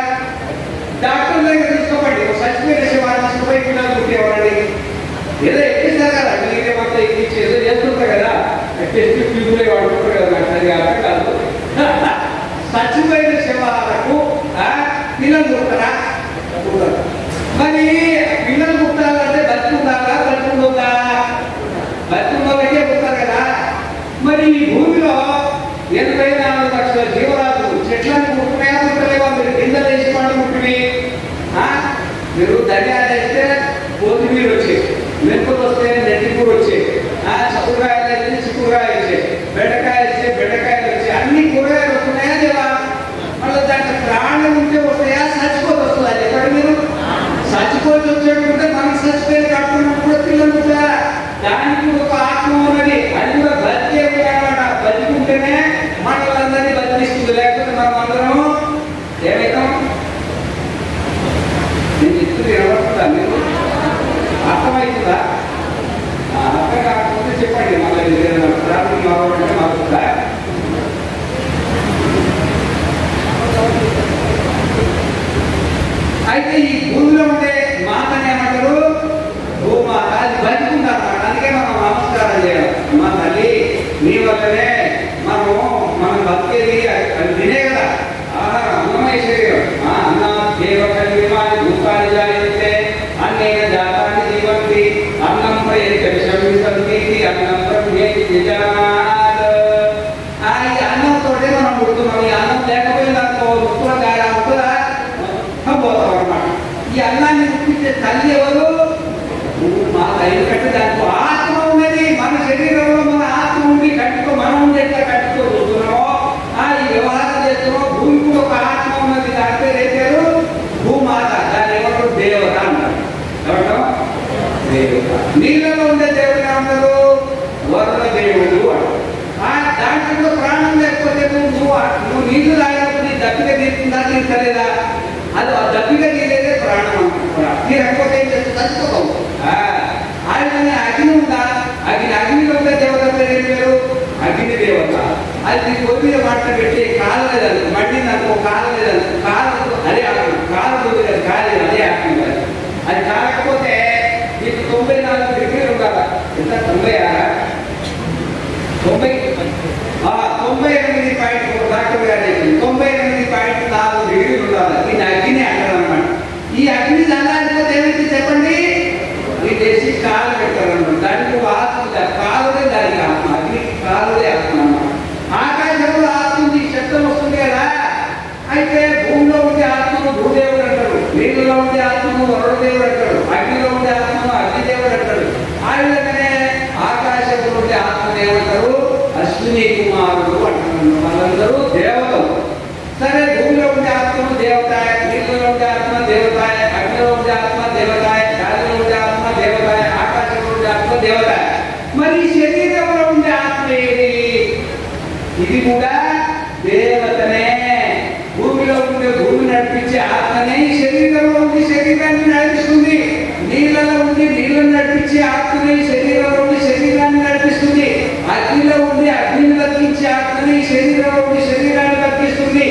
డాక్టర్ దగ్గర తీసుకోమండి. చచ్చిపోయిన శివాన్ని తీసుకుపోయి పిల్లలు పుట్టేవాడండి. ఏదో ఎక్కిస్తారు కదా, మీరే మొత్తం ఎక్కించి ఏదో చేస్తుంటారు కదా. టెస్ట్ ట్యూబ్లే వాడుకుంటారు కదా. నాకు అది కాదు. చచ్చిపోయిన శివాలకు పిల్లలు పుట్టరా? మరి పిల్లలు పుట్టాలంటే బతుకుంటారా, బతుకుంటుందా? బతుకున్నోళ్ళకే పుట్టారు కదా. మరి ఈ భూమిలో 84 లక్షల జీవరాశులు చెట్లను పుట్టున్నాయా, పుట్టలేవా? మీరు గింజలు వేసి పండు పుట్టివి. మీరు ధనియాలు వేస్తే కొత్తిమీర వచ్చే, మెంతులు వస్తే నెట్టిపూరు వచ్చే, చిక్కుడుకాయలు వేస్తే చిక్కుడుకాయలు వచ్చే, బెండకాయ వేస్తే బెండకాయలు వచ్చే. అన్ని కూరగాయలు వస్తున్నాయా లేవా? మళ్ళీ దాంట్లో ప్రాణం ఉంటే వస్తాయా, చచ్చిపోతే వస్తుందా? చెప్పండి మీరు. చచ్చిపోతే వచ్చేటంటే మనం చచ్చిపోయి కట్టుకున్నప్పుడు కూడా పిల్లలు ఉంటారా? దానికి ఒక ఆత్మ ఉన్నది. అది కూడా బతికే అనమాట. బతికుంటేనే మనలందరినీ బతికిస్తుంది. లేకపోతే మనం అందరం ఏమైతాం? నేను చెప్తుంది ఎవరుతుందా? మీరు అర్థమవుతుందా? అర్థం కాకపోతే చెప్పండి. మళ్ళీ ప్రార్థన మాట్లాడంటే మారుతుందా? అయితే ఈ భూమిలో ఉండే మాతని ఏమంటారు? భూమాత. అది బతుకుందన్నమాట. అందుకే మనం నమస్కారం చేయాలి. మా తల్లి, నీ వల్లనే మనం బతికేది. అది తినే కదా ఆహారం, అన్నమయ శరీరం. అన్న దేవ కలిమాని భూతాన్ని జాయితే అన్నేన జాతాన్ని జీవంతి అన్నం ప్రయత్నించండి అన్నం ప్రజానాత్. ఈ అన్నంతోటే మనం పుడుతున్నాం. ఈ అన్నం లేకపోయిందనుకో ముక్కుల గాయ అవుతుందా? పోతాం అన్నమాట. ఈ అన్నాన్ని పుట్టించే తల్లి ఎవరు? మా తల్లి. కంటే దానికి ఆత్మ ఉన్నది. మన శరీరంలో మన ఆత్మ ఉండి కట్టుకో, మనం ఉండి ఎట్లా కట్టుకో చూస్తున్నామో ఈ వ్యవహారం చేస్తున్నామో భూమి కూడా ఒక ఆత్మ ఉన్నది. దాని పేరు ఏం? భూమాత. దాన్ని ఎవరు? దేవత అంటారు. ఎవరు? దేవత. నీళ్ళలో ఉండే దేవుడు ఏమంటారు? వరుణ దేవుడు అంటారు. అది పొద్దు మీద మాట పెట్టి కాలలేదనుకో, మండిందనుకో, కాలలేదనుకో, అదే ఆత్మ, కాలుతుంది కదా, కాలేదు అదే ఆత్మ కాదు. అది కాకపోతే నీకు 94 డిగ్రీలు ఉండాలా. ఎంత 98.1 డాక్టర్ గారు చెప్పింది. 98.4 డిగ్రీలు ఉండాలి. ఇది అగ్ని అంటారు అన్నమాట. ఈ అగ్ని చల్లారిపోతే ఏమైతే చెప్పండి, ఈ చేసి కాలు పెడతారన్నమాట. దానికి ఆత్మ, కాలుదే దానికి ఆత్మ, అగ్నికి కాలుదే ఆత్మ అన్నమాట. ఆకాశంలో ఆత్మ ఉంది, శబ్దం వస్తుంది కదా. అయితే భూమిలో ఉండే ఆత్మను భూదేవుడు అంటారు, నీళ్ళలో ఉండే ఆత్మను వరుణదేవుడు అంటారు, అగ్నిలో ఉండే ఆత్మను అగ్నిదేవుడు అంటారు. ఆ విధంగానే ఆకాశంలో ఉండే ఆత్మను ఏమంటారు, అశ్విని కుమారుడు అంటారు. వాళ్ళందరూ దేవతలు. సరే, భూమిలో ఉండే ఆత్మను దేవతాయ, నీళ్ళలో ఉండే ఆత్మ దేవతాయ, అగ్నిలో ఉండే ఆత్మ దేవతాయ, గాలిలో ఉండే ఆత్మ దేవతాయ, ఆకాశంలో ఉండే ఆత్మ దేవతాయ. మరి శరీరంలో ఉండే ఆత్మ ఏది? ఇది కూడా దేవతనే. భూమిలో ఉండే భూమి నడిపించే ఆత్మనే ఈ శరీరంలో ఉండి శరీరాన్ని నడిపిస్తుంది. నీళ్ళలో ఉండి నీళ్ళను నడిపించే ఆత్మనే ఈ శరీరంలో ఉండి శరీరాన్ని నడిపిస్తుంది. అగ్నిలో ఉండి అగ్నిని తగ్గించే ఆత్మనే ఈ శరీరంలో ఉండి శరీరాన్ని తగ్గిస్తుంది.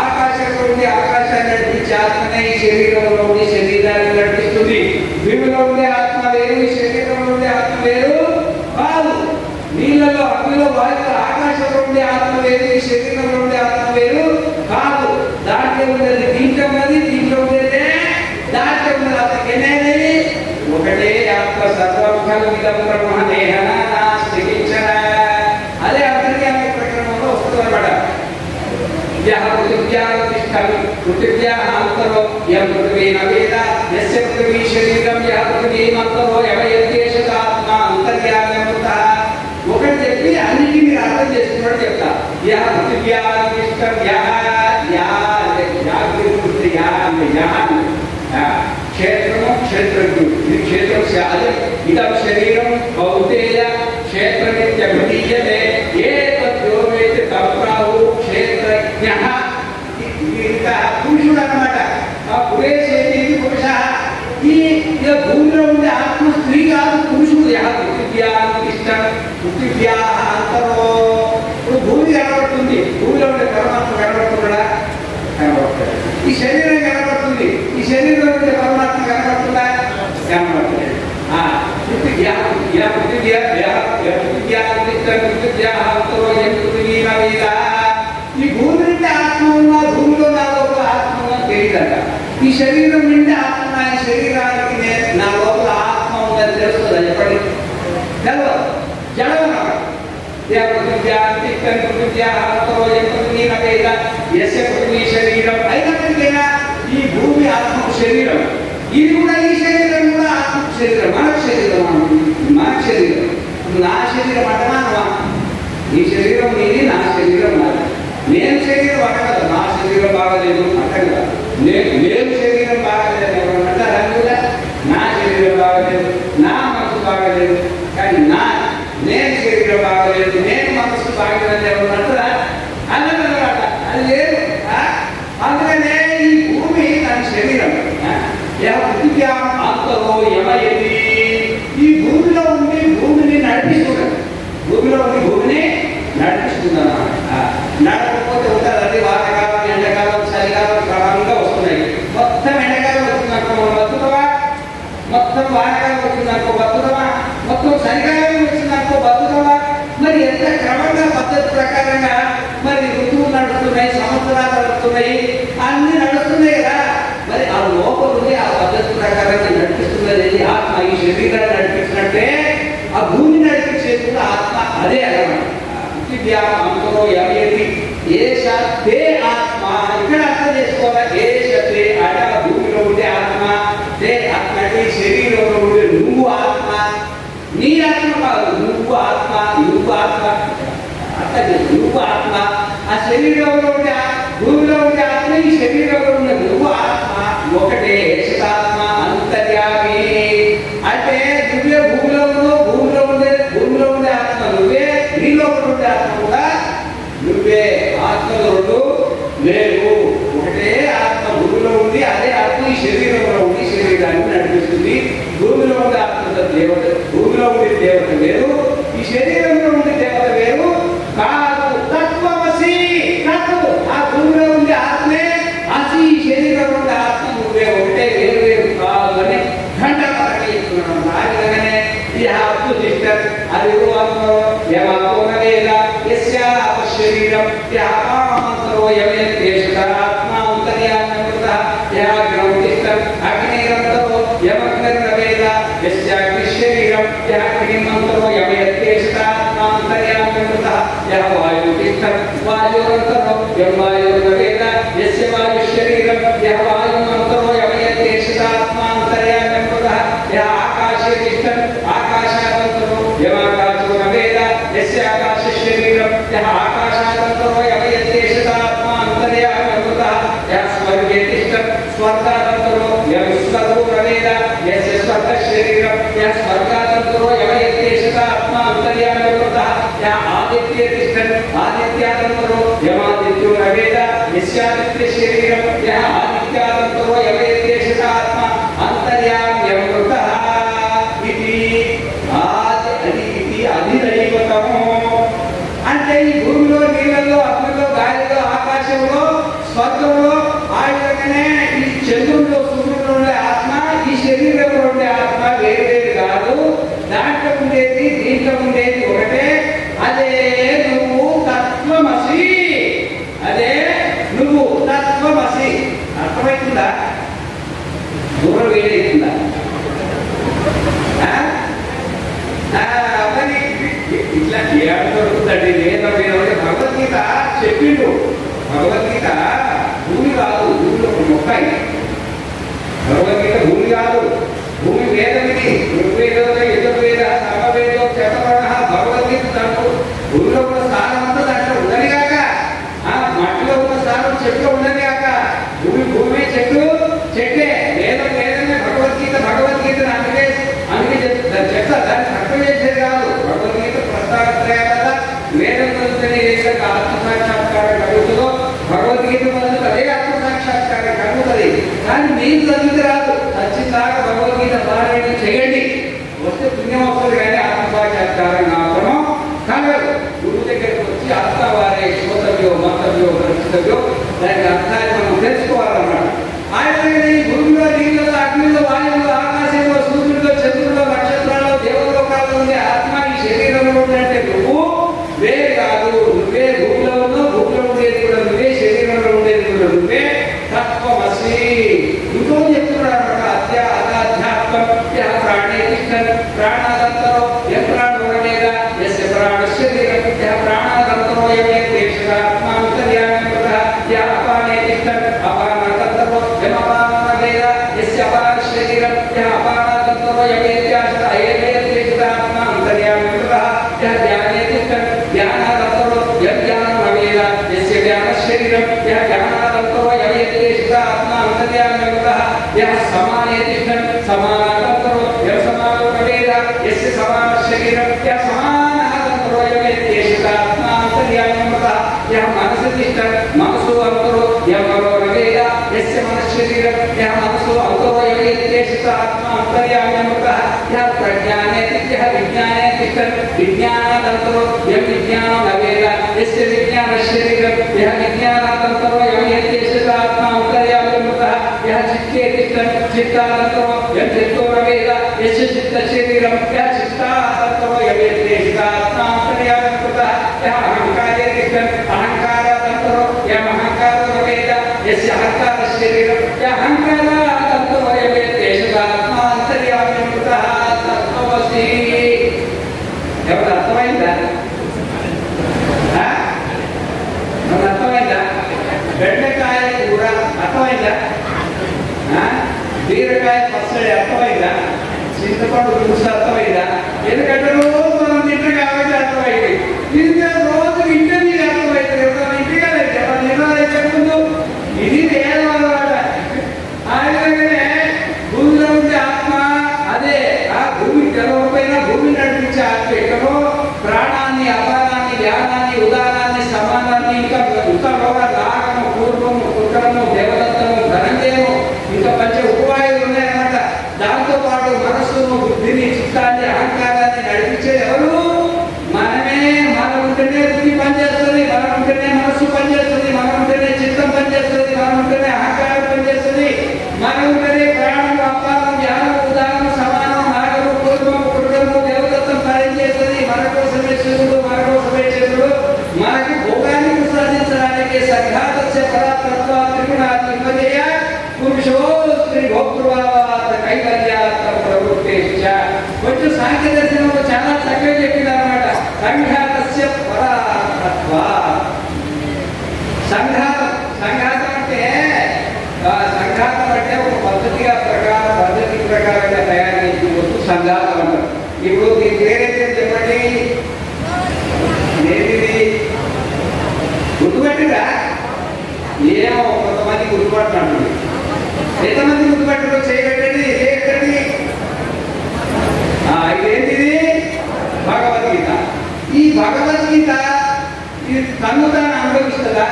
ఆకాశంలో ఉండి ఆకాశాన్ని నడిపించే ఆత్మనే ఈ శరీరంలో ఉండి శరీరాన్ని నడిపిస్తుంది. భూమిలో ఉండే ఆత్మ వేరు, ఈ శరీరంలో ఉండే ఆత్మ వేరు కాదు. నీళ్ళలో, అగ్నిలో, వాయువులో, ఆకాశంలో ఉండే ఆత్మ వేరు, ఈ శరీరంలో ఉండే ఆత్మ వేరు కాదు. దాంట్లో ఉండేది దీంట్లో ఉన్నది, దీంట్లో ఉండేదే దాంట్లో ఉన్నది. అతనికి ఎన్నేది ఒకటే ఆత్మ. సర్వం కల్విదం బ్రహ్మ దేహన నాస్తి కించన. అదే అంతర్యామి ప్రకరణంలో వస్తుంది అన్నమాట. పృథివ్యా అంతరో యం పృథివీన వేద యస్య పృథివీ శరీరం యః పృథివీమంతరో యవయత్యేషతాత్మ అంతర్యామ్యమృతః. ఒకటి చెప్పి అన్నిటిని మీరు అర్థం చేసుకున్నట్టు చెప్తా. యః పృథివ్యా తిష్టం యః క్షేత్రము క్షేత్రజ్ఞుడు. ఇది క్షేత్రం అదే. ఇదం శరీరం భౌతేయ క్షేత్రమిత్యభిధీయతే. ఏతద్యోవేతి తప్రాహు క్షేత్రజ్ఞః. పురుషుడు అన్నమాట. ఆ పురేశేతి పురుష. ఈ భూమిలో ఉండే ఆత్మ స్త్రీ కాదు, పురుషుడు. పృథివ్యా తిష్టం పృథివ్యా అంతరో. ఇప్పుడు భూమి కనబడుతుంది, భూమిలో ఉండే పరమాత్మ కనబడుతున్నాడా? కనబడుతుంది. ఈ శరీరం కనబడుతుంది, ఈ శరీరంలో ఉండే పరమాత్మ కనబడుతుందా? కనబడుతుంది. పృథివ్యా అంతరో యం పృథివీన వేద. ఈ భూమి నుండి ఆత్మ ఉన్నా, భూమిలో నా లోపల ఆత్మ ఉన్నా తెలియదట. ఈ శరీరం నుండి ఆత్మ, ఈ శరీరానికి నా లోపల ఆత్మ ఉందని తెలుస్తుందా? చెప్పండి. తెలవదు, జడవనమాట. శరీరం అయినప్పటికైనా ఈ భూమి ఆత్మకు శరీరం, ఇది కూడా ఈ శరీరం కూడా ఆత్మకు శరీరం, మనకు శరీరం. మనకు శరీరం, నా శరీరం అంటమా? నీ శరీరం నీది, నా శరీరం నాది. నేను శరీరం అంటారు, నా శరీరం బాగలేదు అంటారు కదా. నేను శరీరం బాగలేదు ఎవరన్నా కూడా, నా శరీరం బాగలేదు, నా మనసు బాగలేదు. కానీ నేను శరీరం బాగలేదు, నేను మనసు బాగలేదు ఎవరన్నా అన్నమాట. అది లేదు. అందుకనే ఈ భూమి తన శరీరం అంతలో యమయతి. ఈ భూమిలో ఉండి భూమిని నడిపిస్తున్నాడు. భూమిలో ఉండి భూమిని నడిపిస్తుందన్నమాట. నడకపోతే ఉంటుంది. అది వానకాలం, ఎండాకాలం, చలికాలం క్రమంగా వస్తున్నాయి. మొత్తం ఎండాకాలం వచ్చిందనుకో మనం బతుకుతావా? మొత్తం వానకాలం వచ్చిందనుకో బతుకుతావా? మొత్తం చలికాలం వచ్చిందనుకో బతుకుతావా? మరి ఎంత క్రమంగా పద్ధతి ప్రకారంగా మరి ఋతువులు నడుస్తున్నాయి, సంవత్సరాలు నడుస్తున్నాయి, అన్ని నడుస్తున్నాయి కదా. మరి ఆ లోపల ఉండి ఆ పద్ధతి ప్రకారంగా నడిపిస్తున్నది ఆత్మ. ఈ శరీరాన్ని నడిపించినట్టే ఆ భూమిని నడిపించేది కూడా ఆత్మ. అదే అన్నమాట. అంతలో యమయతి ఏషతే ఆత్మ. ఇక్కడ అర్థం చేసుకోవాలి. ఏషతే అంటే ఆ భూమిలో ఉండే ఆత్మ, తే ఆత్మ అంటే శరీరంలో ఉండే నువ్వు ఆత్మ. నీ ఆత్మ కాదు, నువ్వు ఆత్మ. నువ్వు ఆత్మ అర్థం చేసి, నువ్వు ఆత్మ. ఆ శరీరంలో ఉండే భూమిలో ఉండే ఆత్మ, ఈ శరీరంలో ఉన్న నువ్వు ఆత్మ ఒకటే. ఏషతాత్మ అంతర్యామి అంటే నువ్వే భూమిలో ఉన్నావు. భూమిలో ఉండే ఆత్మ నువ్వే, నీలో ఉండే ఆత్మ కూడా నువ్వే. ఆత్మలో రెండు లేవు, ఒకటే ఆత్మ. భూమిలో ఉంది, అదే ఆత్మ ఈ శరీరంలో ఉండి శరీరాన్ని నడిపిస్తుంది. భూమిలో ఉండే ఆత్మ దేవత, భూమిలో ఉండే దేవత వేరు, ఈ శరీరంలో ఉండే దేవత వేరు కాదు. తత్వం యమకోన వేద యస్యాప శరీరం యాపామంతరో యమేత్యేషాత్మా అంతర్యామ్యమృతః యాగ్రం తిష్టం అగ్నిరంతరో యమగ్నిర్న వేద యస్యాగ్ని శరీరం యాగ్నిమంతరో యమేత్యేషాత్మా అంతర్యామ్యమృతః యవాయు తిష్టం వాయురంతరో యమవాయుర్న వేద యస్య వాయు శరీరం యవాయుమంతరో యమేత్యేషాత్మా అంతర్యామ్యమృతః యా ఆకాశే తిష్టం ఆకాశాదంతరో యమాకాశో న వేద యస్య ఆకాశ శరీరం యః ఆకాశాదంతరో యమేత్యేషాత్మా అంతర్యామ్యమృతః యా స్వర్గే తిష్టం స్వర్గాదంతరో యమస్వర్గో న వేద యస్య స్వర్గ శరీరం యః స్వర్గాదంతరో యమేత్యేషాత్మా అంతర్యామ్యమృతః యా ఆదిత్యే తిష్టం ఆదిత్యాదంతరో యమాదిత్యో న వేద యస్యాదిత్య శరీరం యః ఆదిత్యాదంతరో యమేత్యేషాత్మా అంతర్యామ్యమృతః ఇది అధిదైవతము. అంటే ఈ భూమిలో నీళ్ళలో అగ్నిలో గాలిలో ఆకాశంలో స్వర్గంలో ఆ విధంగానే ఈ చంద్రుల్లో సూర్యుల్లో ఉండే ఆత్మ ఈ శరీరంలో ఉండే ఆత్మ వేరు వేరు కాదు. దాంట్లో ఉండేది దీంట్లో ఉండేది ఒకటే. అదే నువ్వు తత్వమసి, అదే నువ్వు తత్వమసి. అర్థమవుతుందా? దూరం వేడవుతుందా? మరి ఇట్లా ఏడు దొరుకుతుందండి. లేదా భగవద్గీత చెప్పిండు. భగవద్గీత భూమి కాదు, భూమిలో ఒక మొక్క. భగవద్గీత భూమి కాదు, భూమి వేదమిది. ఋగ్వేదో యజుర్వేద సమవేదో చతవర్ణ. భగవద్గీత దాంట్లో భూమిలో ఉన్న స్థానం అంతా దాంట్లో ఉండని కాక, మట్టిలో ఉన్న స్థానం చెట్లు ఉండని కాక, భూమి భూమి చెట్టు చెట్టే. వేదం వేదమే, భగవద్గీత భగవద్గీత. అందుకే చెప్తా, దాన్ని తక్కువ చేసేది కాదు. భగవద్గీత ప్రస్తావిస్తాయి కదా. వేదం చదువుతూనే ఏ ఆత్మ సాక్షాత్కారం కలుగుతుందో భగవద్గీత చదువుతుంది, అదే ఆత్మ సాక్షాత్కారం కలుగుతుంది. కానీ మీకు చదివితే రాదు. ఖచ్చితంగా భగవద్గీత పారాయణం చేయండి, వస్తే పుణ్యం వస్తుంది. కానీ ఆత్మ సాక్షాత్కారం మాత్రం కలగదు. గురువు దగ్గరికి వచ్చి ఆత్మవారే శ్రోతవ్యో మంతవ్యో పరిస్థితవ్యో దానికి అర్థాన్ని మనం తెలుసుకోవాలన్నమాట. ఆ విధంగా ఈ భూమిలో నీళ్ళలో అగ్నిలో వాయువులో ఆకాశంలో సూర్యుల్లో చంద్రుల్లో నక్షత్రాల్లో దేవలోకాల్లో ఉండే ఆత్మ ఈ శరీరంలో ఉందంటే నువ్వు వేరు కాదు. నువ్వే భూమిలో ఉన్నావు, భూమిలో ఉండేది కూడా నువ్వే, శరీరంలో ఉండేది కూడా నువ్వే. తత్వమసి. ఇంకో చెప్తున్నాడు అన్నమాట. అధ్యాత్మం ప్రాణే తిష్టన్ ప్రాణాదంతరో య ప్రాణో వేద యస్య ప్రాణ శరీరం య ప్రాణాదంతరో యమేత్యేషాత్మా అంతర్యామ్యమృతః య అపానే తిష్టన్ అపానాదంతరో యమపాన వేద యస్య అపాన శరీరం య అపానాదంతరో యమేత్యేషాత్మా అంతర్యామ్యమృతః య జ్ఞానే తిష్టన్ జ్ఞానాదంతరో యజ్ఞానం వేద యస్య జ్ఞాన శరీరం య జ్ఞానాదంతరో యమేత్యేషాత్మా అంతర్యామ్యమృతః య సమానే తిష్టన్ సమానాదంతరో యసమానో వేద యస్య సమాన శరీరం య సమానాదంతరో యమేత్యేషాత్మా అంతర్యామ్యమృతః య మనసు తిష్టన్ మనసు అంతరో యమరో వేద యస్య మన శరీరం య మనసు అంతరో యమేత్యేషాత్మా అంతర్యామ్యమృతః య ప్రజ్ఞానే తిష్ఠ విజ్ఞానే తిష్టన్ విజ్ఞానాదంతరో యం విజ్ఞానం వేద యస్య విజ్ఞాన శరీరం య విజ్ఞానాదంతరో యమేత్యేషాత్మా అంతర్యామ్యమృతః య చిత్తే తిష్టన్ చిత్తాదంతరో యం చిత్తో వేద యస్య చిత్త శరీరం య చిత్తాదంతరో యమేత్యేషాత్మా అంతర్యామ్యమృతః య అహంకారే తిష్టన్ అహంకారాదంతరో యం అహంకారో వేద యస్య అహంకార శరీరం య అహంకారాదంతరో యమేత్యేషాత్మా అంతర్యామ్యమృతః తత్వమసి. ఎవరు అర్థమైందా? అర్థమైందా? బెండకాయ కూర అర్థమైందా? బీరకాయ పచ్చడి అర్థమైందా? చింతపండు పులుసు అర్థమైందా? ఎందుకంటే రోజు మనం తింటే కాబట్టి అర్థమైంది. ఇది రోజు ఇంటే నీకు అర్థమైంది. ఇంటిగా నిర్ణయించే ముందు ఇది వేదం అన్నమాట. ఆ విధంగానే భూమిలో ఉండే ఆత్మ అదే. ఆ భూమి తెలవకపోయినా భూమిని నడిపించే ఆత్మ ఎక్కడో ప్రాణాన్ని అపానాన్ని జ్ఞానాన్ని ఉదానాన్ని సమానాన్ని ఇంకా నాగము పూర్వము కుక్కరము దేవదత్తము ధనంజయము ఇంకా పంచ ఉపవాయులు ఉన్నాయన్నమాట. దాంతో పాటు మనస్సును బుద్ధిని చిత్తాన్ని అహంకారాన్ని నడిపించేది ఎవరు? మనమే. మనం ఉంటేనే బుద్ధి పనిచేస్తుంది, మనం ఉంటేనే మనస్సు పనిచేస్తుంది, మనం ఉంటేనే చిత్తం పనిచేస్తుంది, మనం ఉంటేనే అహంకారం పనిచేస్తుంది, మనం ఉంటేనే ప్రాణం అపానం జ్ఞానం ఉదానం సమానం నాగము పూర్వము కుక్కరము దేవదత్తం పనిచేస్తుంది. మన కోసమే శివుడు ఇప్పుడు మీకు పేరైతే చెప్పండి, ఏంటిది గుర్తుపెట్టిరా? ఏమో కొంతమంది గుర్తుపట్టినట్టు, ఎంతమంది గుర్తుపెట్టడం చేయబెట్టండి, చేయబెట్టండి. ఇదేంటిది? భగవద్గీత. ఈ భగవద్గీత ఇది తను తాను అనుభవిస్తుందా?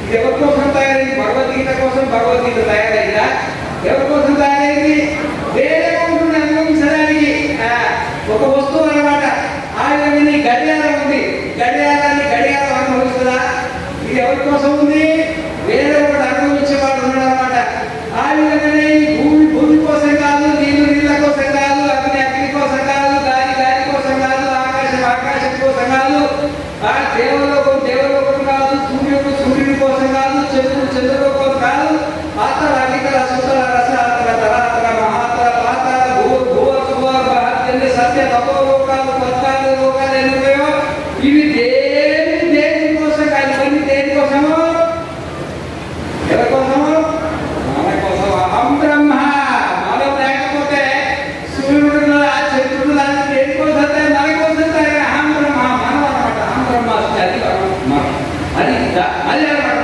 ఇది ఎవరి కోసం తయారైంది? భగవద్గీత కోసం భగవద్గీత తయారైందా? ఎవరి కోసం తయారైంది? వేరే ఉంటుంది అనుభవించడానికి. ఒక వస్తువు అన్నమాట. ఆవిడని గడియారం ఉంది, గడియారం అనుభవిస్తుందా? ఇది ఎవరి కోసం ఉంది? వేరే ఒకటి అనుభవించేవాడు ఉన్నాడు అన్నమాట. ఆవిడని భూమి కోసం కాదు, నీళ్ళ కోసం కాదు, అగ్ని కోసం కాదు, గాలి కోసం కాదు, ఆకాశం కోసం కాదు, దేవలోకం కాదు, సూర్యుడి కోసం కాదు, చంద్రుడి కోసం కాదు, ఆతల అధికల సుతల రసాతల తరాతల మహాతల పాతాల భూవ సత్య తపోలోకాలు పద్నాలు లోకాలు ఎన్నున్నాయో ఇవి దేని కోసం కాదు. ఇవన్నీ దేని కోసము? ఎవరి కోసము? మన కోసం. అహం బ్రహ్మ. మనం లేకపోతే సూర్యుడు చంద్రుడు లాంటి దేని కోసం మన కోసం అహం బ్రహ్మ. మనం అనమాట. అహం బ్రహ్మ అది అనమాట.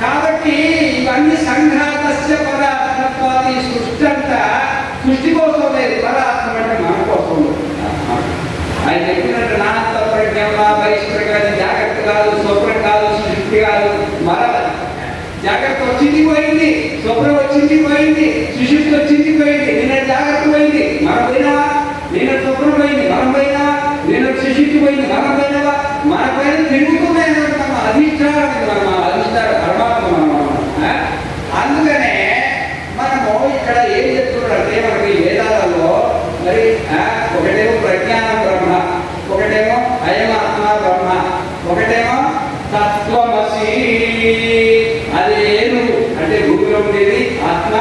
కాబట్టి ఇవన్నీ సంఘాతస్య పరాత్మత్వాది సృష్టి అంతా సృష్టి కోసం లేదు, పరాత్మ అంటే మన కోసం. ఆయన చెప్పినట్టు నాంత ప్రజ్ఞ బహిష్ప్రజ్ఞ జాగ్రత్త కాదు, స్వప్నం కాదు, సృష్టి కాదు, మరవది. జాగ్రత్త వచ్చింది పోయింది, స్వప్నం వచ్చింది పోయింది, సుషుప్తి వచ్చింది పోయింది. నిన్న జాగ్రత్త పోయింది, మనం పోయినావా? నిన్న స్వప్నం పోయింది, మనం పోయినావా? నిన్న సుషుప్తి పోయింది, మనం పోయినావా? మన పైన తిరుగుతున్నాయి అధిష్టానం. మనం అధిష్టానం పరమాత్మ. అందుకనే మనము ఇక్కడ ఏం చెప్తున్నారంటే మనకి వేదాలలో మరి ఒకటేమో ప్రజ్ఞానం బ్రహ్మ, ఒకటేమో అయమాత్మ బ్రహ్మ, ఒకటేమో తత్వమసి. అది ఏను అంటే భూమిలో ఉండేది ఆత్మ,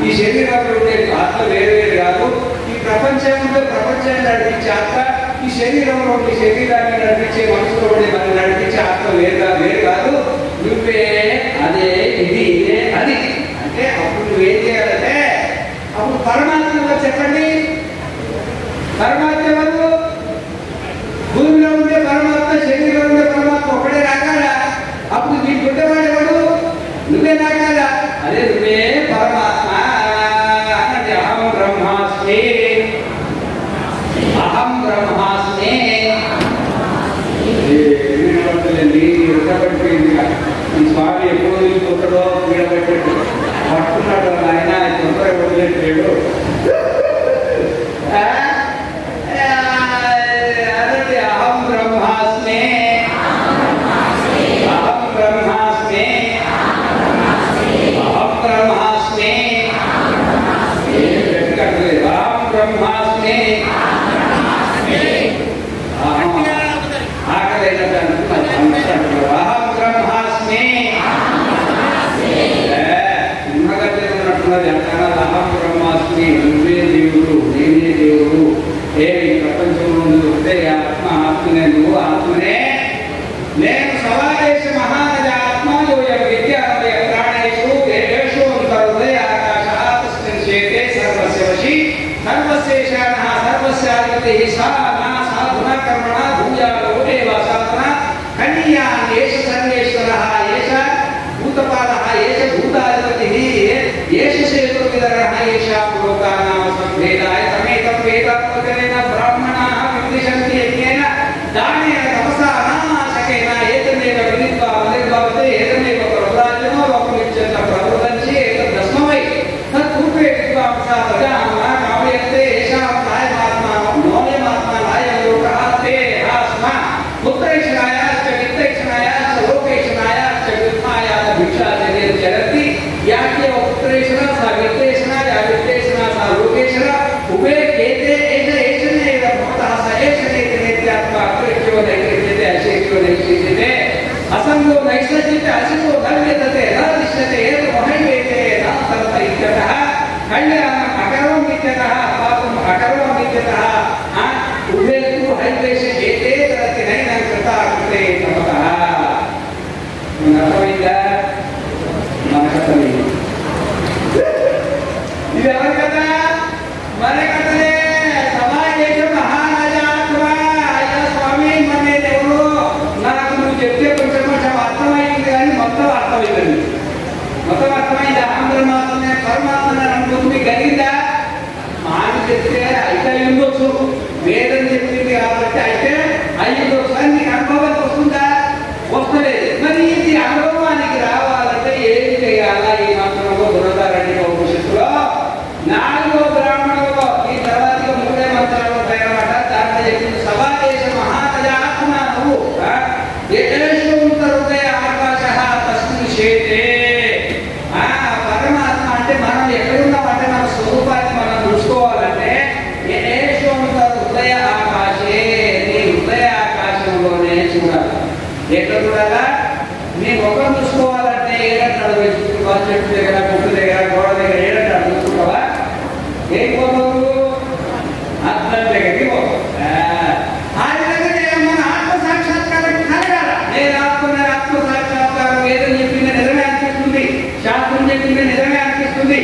ఈ శరీరంలో ఉండేది ఆత్మ వేరు వేరు కాదు. ఈ ప్రపంచంలో ప్రపంచాన్ని నడిపించే ఆత్మ, ఈ శరీరంలో ఉండే శరీరాన్ని నడిపించే మనసులో ఉండే మనం నడిపించే ఆత్మ వేరు కాదు. నువ్వే అదే, ఇది ఇదే అది. అంటే అప్పుడు నువ్వేం చేయాలంటే అప్పుడు పరమాత్మ చెప్పండి. పరమాత్మ ఎవరు? భూమిలో ఉండే పరమాత్మ, శరీరంలో ఉండే పరమాత్మ ఒకటే రాకాడా? అప్పుడు నీ గుడ్డవాడు ఎవడు? నువ్వే రాకాడా? అదే నువ్వే పరమాత్మ అన్నది. అహం బ్రహ్మాస్మి, అహం బ్రహ్మాస్మి. పడిపోయింది. ఈ స్వామి ఎప్పుడు తీసుకుంటాడో వీడబెట్టాడు, పట్టుకున్నాడు ఆయన తొందరగా వదిలేట్లేడు. అదే అహం బ్రహ్మాస్మి, అహం బ్రహ్మాస్మి, అహం బ్రహ్మాస్మి. అహం బ్రహ్మాస్మి. అహం బ్రహ్మాస్మి. ఉన్నట్టున్నది అంటారా? అహం బ్రహ్మాస్మి. నువ్వే దేవుడు, నేనే దేవుడు. ఈ ప్రపంచంలో ఉంటే ఆత్మ ఆత్మనే, నువ్వు ఆత్మనే. నేను సవాదేశ మహానది ఆత్మయోయం విద్యాలయ ప్రాణేషు దేవేషు హృదయ ఆకాశ చేతే సర్వస్య వశి సర్వశేషాన సర్వస్యాధిపతి సాధన సాధున కర్మణ భూయాలో దేవ సాధన కన్యాన్ ఏష సర్వేశ్వరః ఏష భూతపాలః ఏష భూతాధిపతి ఏష శేతుర్విదరః ఏషా లోకానాం సంభేదాయ తమేతం వేదాత్మకేన బ్రాహ్మణాః విద్యశంతి యజ్ఞేన దానేన తపసా నాశకేన ఏతమేవ విదిత్వా వదిర్భవతే ఏతమేవ ప్రవరాజ్యమో లోకమిచ్చత ప్రవృదంచి ఏతద్భస్మవై తత్పూర్వే విద్వాంసా ప్రజాః కామయతే ఏషాం నాయమాత్మా నోయమాత్మా నాయలోకః తే ఆస్మ పుత్రైక్షణాయాశ్చ విత్తైక్షణాయాశ్చ లోకైక్షణాయాశ్చ విద్మాయాత భిక్షాచర్య చరతి యాక్య పుత్రైక్షణ సా విత్తైక్షణ యా విత్తైక్షణ సా లోకైక్షణ ఉభే కేతే ఏషనేవ భవతః స ఏషనేతి నేత్యాత్మ అకృత్యో నైకృత్యతే అశేష్యో నైకృత్యతే అసంగో నైసజ్యతే అశివో నవ్యతతే నదిశ్యతే ఏత మహైవేతే నాంతరత ఇత్యతః కళ్యాణం అకరవం ఇత్యతః పాపం అకరవం ఇత్యతః ఉభే తు హైవేష ఏతే తరతి నైనం కృతా కృతే తమతః. మన అర్థమైందా? మన కథ ఇది ఎవరి కథ? మన కథనే. సమాజం హృదయ ఆకాశ తస్మిన్ చేతే. పరమాత్మ అంటే మనం ఎక్కడున్నామంటే మన స్వరూపాన్ని మనం చూసుకోవాలంటే హృదయ ఆకాశే, నీ హృదయ ఆకాశంలోనే చూడాలి. ఎక్కడ చూడాలా? నీ ముఖం చూసుకోవాలంటే ఏడంటాడు చూసుకోవాలి, చెట్టు దగ్గర, గుట్టు దగ్గర, గోడ దగ్గర ఏడంటాడు చూసుకోవా? ఏం పోతావు? అర్థం దగ్గరికి పోతావు. ఆ విధంగా మన ఆత్మ సాక్షాత్కారం కలగాల. నేను ఆత్మ సాక్షాత్కారం ఏదో చెప్పింది నిజమే అనిపిస్తుంది, శాస్త్రం చెప్పింది నిజమే అనిపిస్తుంది,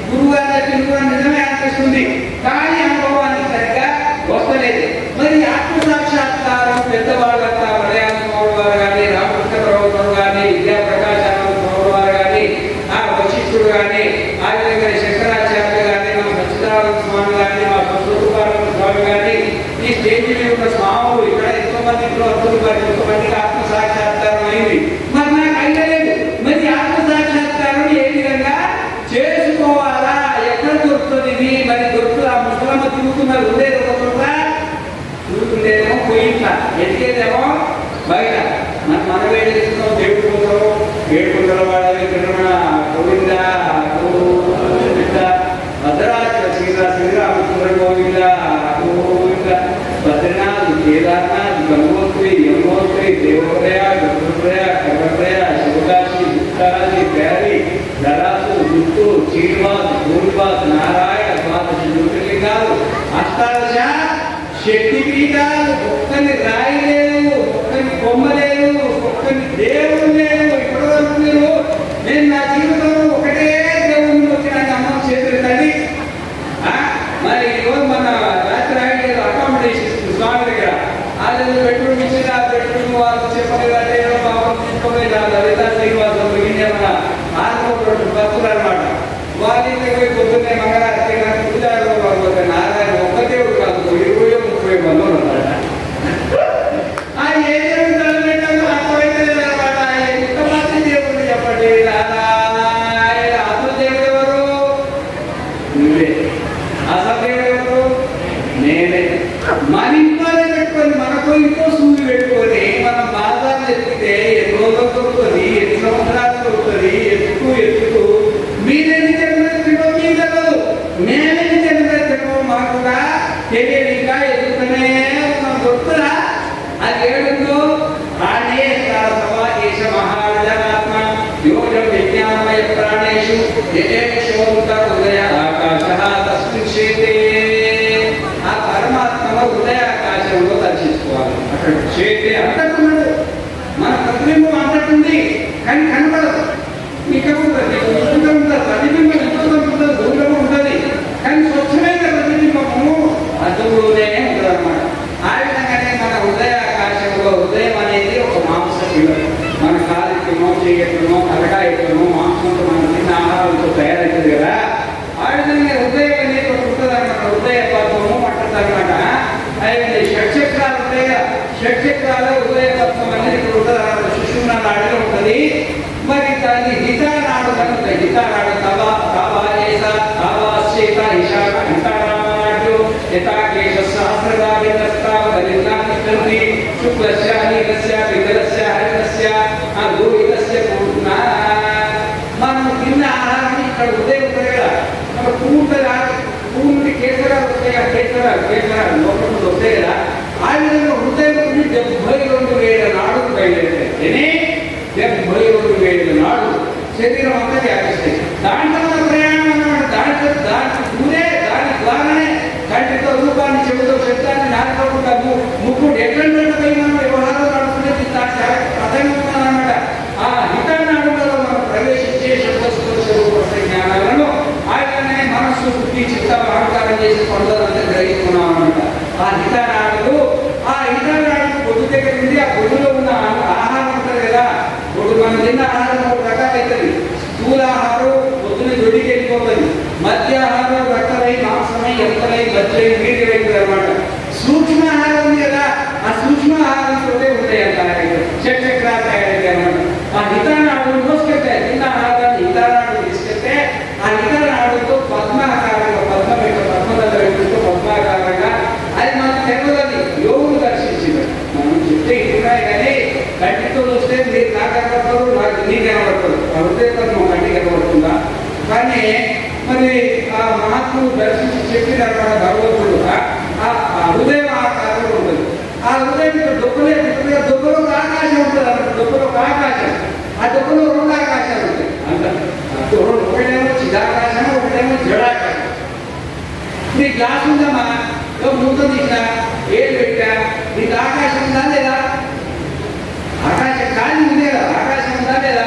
గురువు గారు చెప్పింది కూడా నిజమే అనిపిస్తుంది, కానీ అనుభవానికి సరిగ్గా వస్తలేదు. మరి ఆత్మ సాక్షాత్కారం పెద్దవాళ్ళంతా మలయాళ స్వామి వారు కానీ, రామకృష్ణ ప్రభుత్వం కానీ, విద్యాప్రకాశానంద స్వామి వారు కానీ, ఆ వశిష్ఠుడు కానీ, ఆ విధంగా శంకరాచార్యులు కానీ, మా సచ్చిదానంద స్వామి కానీ, మా స్వరూపానంద స్వామి కానీ, ఈ స్టేజ్ మీద ఉన్న స్వాములు ఇక్కడ ఎంతో మంది ఎంతోమందికి ఆత్మ సాక్షాత్కారం అయింది. మరి నాకు అయ్యలేదు. మరి ఆత్మ సాక్షాత్కారం ఏ విధంగా చేసుకోవాలా? ఎక్కడ దొరుకుతుంది? మరి దొరుకుతుంది. ఆ ముసలమ్మ తిరుగుతున్నారు, ఉండేది ఒక చోట, తిరుగుతుండేదేమో పోయింట్లా, ఎదిగేదేమో బయట. మనం ఏడుస్తున్నాం, దేవుడుకుంటాం, ఏడుకుంటాం వాళ్ళని గోవింద గోవింద, భద్రాచల శ్రీరామచంద్ర గోవింద గోవింద, బద్రీనాథ్, కేదార్నాథ్, గంగోత్రి, యమునోత్రి, దేవోదయ, గంగోత్రయ, కర్రప్రయ, శివకాశి, గుప్తారాజి, ప్యారి, దరాసు, గుట్టు, శ్రీనివాస్, గోవింద్, నారాయణ, ద్వాదశ జ్యోతిర్లింగాలు, అష్టాదశ శక్తిపీఠాలు, ఒక్కని రాయి లేదు, ఒక్కని బొమ్మ లేదు, ఒక్కని దేవుడు లేదు. ఇప్పుడు మీరు నేను నా జీవితంలో ఒకటే దేవుడిని వచ్చిన అమ్మ చేతులు తల్లి. మరి ఈరోజు మన రాత్రి రాయలేదు అకామిడేషన్ స్వామి దగ్గర అది పెట్టుకుని ఇచ్చిన పెట్టుకుని వాళ్ళు చెప్పలేదంటే ఏదో బాబు తీసుకోలేదు. లలిత శ్రీనివాసం మన ఆత్మకుడు భక్తులు అనమాట. వాళ్ళ దగ్గర పొద్దున్నే మంగళారతి పూజారులు వాళ్ళు నారాయణ ఒక్క దేవుడు కాదు, 20-30 మంది ఉన్నారట. ఆ ఏ దేవుడు తలపెట్టాలో అర్థమైతే అనమాట. ఇంతమంది దేవుడు చెప్పండి. అసలు దేవుడు ఎవరు? నువ్వే. అసలు దేవుడు ఎవరు? నేనే. మన ఇంట్లోనే పెట్టుకొని మనకు ఇంకో సూర్యుడు పెట్టుకొని మనం బాధాలు ఎత్తితే ఎన్ని రోజులు దొరుకుతుంది, ఎన్ని సంవత్సరాలు దొరుకుతుంది, ఎత్తుకు మీరెన్ని జన్మలో మీకు తెలియదు, నేనెన్ని జన్మలో మాకు కూడా తెలియదు. ఇంకా ఎదుగుతూనే మనం దొరుకుతుందా? అది ఏడుందో ప్రాణే సవాదేశ మహారాజాత్మ యోజం విజ్ఞానమయ ప్రాణేషు యజేషోంత హృదయ ఆకాశ తస్మిన్ చేతే. ఆ పరమాత్మలో హృదయాకాశంలో దర్శించుకోవాలి. అక్కడ చేతే అంతకున్నాడు, మన ప్రతిబింబం అంతటుంది కానీ కనపడదు. ఇక్కడ ఉంటుంది, ప్రతిబింబం ఎంతో ఉంటుంది, దూరంగా ఉంటుంది, కానీ స్వచ్ఛమైన ప్రతిబింబము అదులోనే ఉంటుంది అన్నమాట. ఆ విధంగానే మన హృదయాకాశంలో హృదయం అనేది ఒక మాంస పిల్లలు. మన కాలికమో, చేయటమో, తలకాయటమో మాంసంతో మనం తిన్న ఆహారంతో తయారవుతుంది కదా. ఆ విధంగా హృదయం అనేది ఒక ఉంటుంది అనమాట. హృదయ పద్మము పట్టదు అనమాట. అదే షట్చక్రాలు ఉంటాయి కదా, షట్చక్రాలు హృదయ పద్మం అనేది ఇక్కడ ఉంటుంది అనమాట. సుషుమ్నా నాడిలో ఉంటుంది. మరి దాన్ని హితానాడు కనుక హితానాడు హితానాడు యథాకేశ సహస్రదావిందస్తావదలినాన్ని శుక్లస్య నీలస్య విగలస్య హరితస్య గోవిందస్య పూర్ణ. మనం తిన్న ఆహారం ఇక్కడ హృదయం ఉంటుంది కదా, మన పూర్తి కేసరాలు వస్తాయి కదా, కేసరాలు లోపల వస్తాయి కదా. ఆ విధంగా హృదయం 72,000 నాడులు బయలుదేరుతాయి. 72,000 నాడులు శరీరం అంతా వ్యాపిస్తాయి. దాంట్లో ప్రయాణం అన్నమాట. దాని ద్వారానే కంటితో రూపాన్ని, చెవుతో శబ్దాన్ని, నాలుగుతో ముక్కు ఎక్కడ మనం వ్యవహారం నడుపుతుంది. అర్థమవుతుందన్నమాట. ఆ హితానాడులలో మనం ప్రవేశించే జ్ఞానాలను ఆయననే మనస్సు, బుద్ధి, చిత్తం, అహంకారం చేసి పొందాలంటే గ్రహిస్తున్నాం అన్నమాట. ఆ హితానాడులు బొడ్డు దగ్గర ఉంది. ఆ బొడ్డులో ఉన్న ఆహారం ఉంటుంది కదా, బొడ్డు మనం తిన్న ఆహారం 3 రకాలు అవుతుంది. స్థూలాహారం పొద్దున దొడ్డికి వెళ్ళిపోతుంది, మధ్యాహారం రక్తమై, మాంసమై, ఎంతమై, మధ్య నీటి వెళ్తుంది అనమాట. సూక్ష్మాహారం ఉంది కదా, ఆ సూక్ష్మాహారంతో ఉంటాయి అంత చక్రాలు తయారైతే అనమాట. ఆ హితానాడు మోసుకెళ్తాయి. తిన్న ఆహారాన్ని హితానాడు తీసుకెళ్తే ఆ హితానాడుతో పద్మాకారంగా పద్మాకారంగా అది మనకు తెలియదు. యోగులు దర్శించింది. మనం చెప్తే ఇటున్నాయి కానీ కంటితో చూస్తే మీరు నాకు కనబడతారు, నాకు నీకు కనబడతారు. ఆ హృదయం కంటికి కనబడుతుందా? కానీ మరి ఆ మహాత్ముడు దర్శించి చెప్పినమాట భగవంతుడు ఆ హృదయం ఆకారంలో ఉంటుంది. ఆ హృదయం దుఃఖలే ఉంటుంది. దుఃఖలో ఒక ఆకాశం ఉంటుంది అన్నమాట. దుఃఖలో ఒక ఆకాశం, ఆ దుఃఖలో రెండు ఆకాశాలు ఉంటాయి అంత. ఒకటేమో చిదాకాశం, ఒకటేమో జడాకాశం. నీ గ్లాస్ ఉందమ్మా, మూత తీసా, ఏడు పెట్టా, నీకు ఆకాశం ఉందా లేదా? ఆకాశం ఖాళీ ఉంది కదా, ఆకాశం ఉందా లేదా?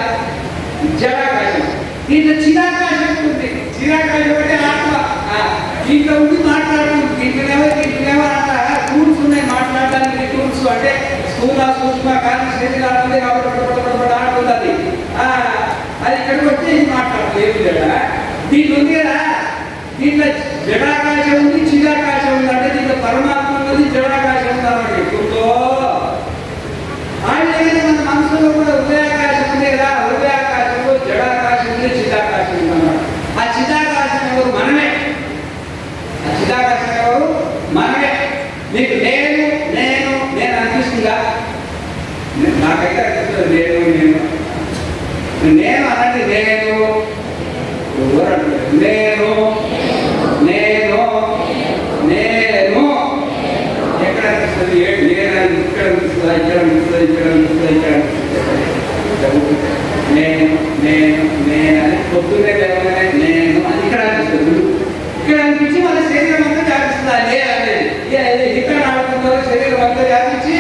జడాకాశం. దీంట్లో చిరాకాశం ఉంటుంది. చిరాకాశం అంటే ఆత్మ. దీంట్లో ఉండి మాట్లాడుతుంది. దీంట్లోనేమో అంట టూల్స్ ఉన్నాయి మాట్లాడడానికి. టూల్స్ అంటే స్థూల సూక్ష్మ కానీ శరీరాలు కాబట్టి ఆడుతుంది అది. అది ఇక్కడికి వచ్చి మాట్లాడుతుంది. ఏమి లేదా దీంట్లో ఉంది కదా. దీంట్లో జడాకాశం ఉంది, చిరాకాశం ఉంది. అంటే దీంట్లో పరమాత్మ ఉన్నది, జడాకాశం ఉంది అన్నమాట. ఎప్పుడుతో ఆయన మన మనసులో కూడా హృదయాకాశం ఉంది కదా. హృదయాకాశంలో జడాకాశం ఉంది, చిదాకాశం ఉంది అన్నమాట. ఆ చిదాకాశం ఎవరు? మనమే. ఆ చిదాకాశం ఎవరు? మనమే. నీకు నేను నేను నేను అనిపిస్తుందా? నాకైతే అనిపిస్తుంది నేను నేను నేను అనండి. నేను ఎవరు అంటారు? నేను నేను నేను ఎక్కడ అనిపిస్తుంది? నేను ఇక్కడ అనిపిస్తుందా? ఇక్కడ అనిపిస్తుంది, ఇక్కడ అనిపిస్తుంది, ఇక్కడ అనిపిస్తుంది. నేను నేను నేను అని పొద్దున్నే లేవగానే నేను అని ఇక్కడ అనిపిస్తుంది. ఇక్కడ అనిపించి మన శరీరం అంతా వ్యాపిస్తుంది. అదే అనేది ఇక్కడ ఆడుతుందో శరీరం అంతా వ్యాపించి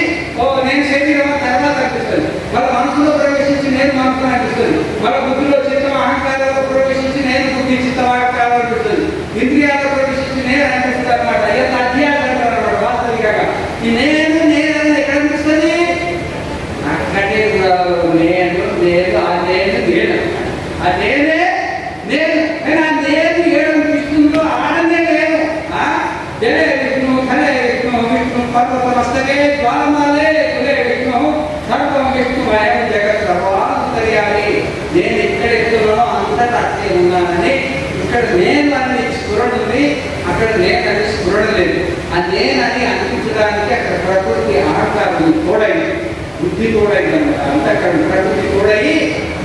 నేను శరీరం తర్వాత అనిపిస్తుంది. వాళ్ళ మనసులో ప్రవేశించి నేను మనసులో అనిపిస్తుంది. వాళ్ళ బుద్ధిలో చిత్తం అహంకారంలో ప్రవేశించి నేను బుద్ధి చిత్తం అహంకారం అనిపిస్తుంది. ఇంద్రియాల్లో ప్రవేశించి నేను అనిపిస్తుంది అనమాట. ఎంత అధ్యాసం అంటారు అన్నమాట. వాస్తవికంగా ఈ నేను నేను ఎక్కడ అనిపిస్తుంది? అక్కడే నేను నేను ఆ నేను నేను ఆ నేనే నేను. కానీ ఆ నేను ఏడనిపిస్తుందో ఆడనే లేదు. జలే విష్ణు ధనే విష్ణు విష్ణు పర్వతమస్తకే జ్వాలమాలే కులే విష్ణు సర్వం విష్ణు వయం జగత్ సర్వాంతర్యామి. నేను ఎక్కడ ఎత్తులో అంతటా అట్లే ఉన్నానని ఇక్కడ నేను అనే స్ఫురణ ఉంది, అక్కడ నేను అనే స్ఫురణ లేదు. ఆ నేనని అనిపించడానికి అక్కడ ప్రకృతి ఆకారం తోడైంది, బుద్ధి తోడైంది అన్నమాట. అంతా అక్కడ ప్రకృతి తోడయి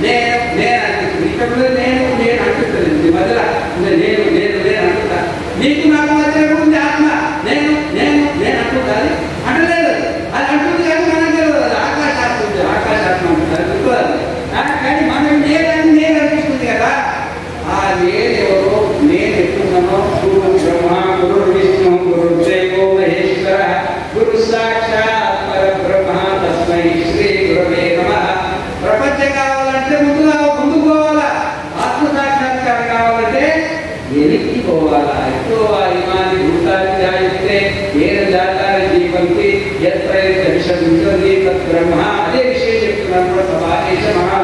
నేను నేను అనిపిస్తుంది. ఇక్కడ నేను నేను అనిపిస్తుంది. మధ్యలో నేను నేను నేను అంటున్నా. నీకు నాకు మధ్యలో ఉంది ఆత్మ. నేను నేను నేను అంటుంటాది అంటలేదు. అది అంటుంది కానీ మనకు తెలియదు. ఆకాశాత్మ ఉంది, ఆకాశాత్మ ఉంటుంది, అది గుర్తురాదు. కానీ మనం నేనని నేను అనిపిస్తుంది కదా. ఆ నేను ఎవరో నేను ఎప్పుడున్నానో గురు బ్రహ్మ గురు విష్ణు గురు దేవో మహేశ్వర గురు సాక్షాత్ పరబ్రహ్మ తస్మై శ్రీ గురవే నమః. ప్రపంచం కావాలంటే ముందు పోవాలా. ఆత్మ సాక్షాత్కారం కావాలంటే వెనక్కి పోవాలా. ఎక్కువ ఇమాని భూతాన్ని జాయిస్తే ఏన జాతాన్ని జీవంతి ఎత్రైతే విషమించది తత్ బ్రహ్మ. అదే విషయం చెప్తున్నాను కూడా. సమావేశ మహా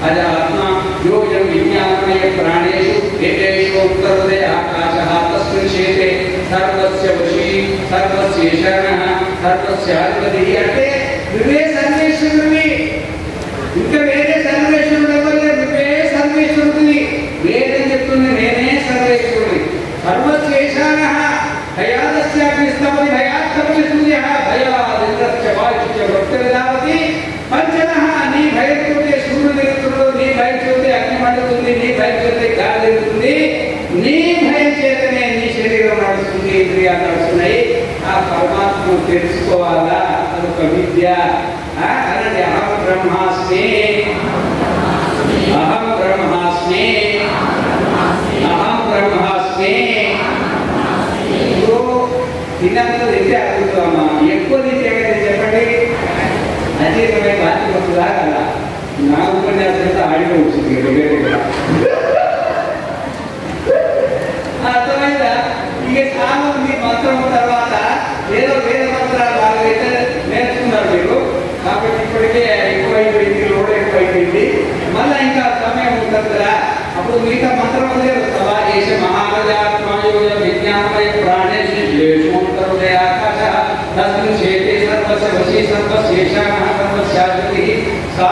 అజ ఆత్మ యోజం విజ్ఞానమయ ప్రాణేషు ఏషు ఉత్తరోదయ ఆకాశః తస్మిన్ చేతే సర్వస్య వశీ సర్వస్య ఈశానః సర్వస్య అధిపతి. అంటే నువ్వే సర్వేశ్వరుడివి, ఇంకా వేరే సర్వేశ్వరుడు ఎవరు లేరు. నువ్వే సర్వేశ్వరుడివి. వేరే చెప్తుంది నేనే సర్వేశ్వరుడి. సర్వస్య ఈశానః భయాదస్యాగ్ని స్తవతి భయాత్తమతి సూర్యః భయాదింద్రస్య వాయుశ్చ వృత్తిర్దావతి పంచనః. నీ భయంతోటే సూర్యుడు తిరుగుతున్నాడు, నీ భయంతోటే అగ్ని మండుతుంది, నీ భయంతోటే గాలి తిరుగుతుంది, నీ భయం చేతనే నీ శరీరం నడుస్తుంది, ఇంద్రియాలు నడుస్తున్నాయి. ఆ పరమాత్మను తెలుసుకోవాలా. అదొక విద్య. అనండి అహం బ్రహ్మాస్మి అహం బ్రహ్మాస్మి అహం బ్రహ్మాస్మి. తిన్నంత తింటే అడుగుతామా? ఎక్కువ తింటే చెప్పండి. అతీతమైన బాధ్యత వస్తుందా కదా. నా ఉపన్యాసం ఆడిలో వచ్చింది అర్థమైందా? ఇక చాలా మంది మంత్రం తర్వాత ఏదో వేద మంత్రాలు బాగా నేర్చుకున్నారు మీరు. కాబట్టి ఇప్పటికే ఎక్కువైపోయింది, లోడ్ ఎక్కువైపోయింది. మళ్ళీ ఇంకా సమయం ఉంటుంది కదా. అప్పుడు మిగతా మంత్రం వస్తవా ఏష మహారాజాత్మయోజ విజ్ఞానమయ ప్రాణేషోత్తరోదయ ఆకాశ తస్మిన్ చేతే సర్వస్య వశీ సర్వస్య ఈశానః సర్వస్యాధిపతిః సా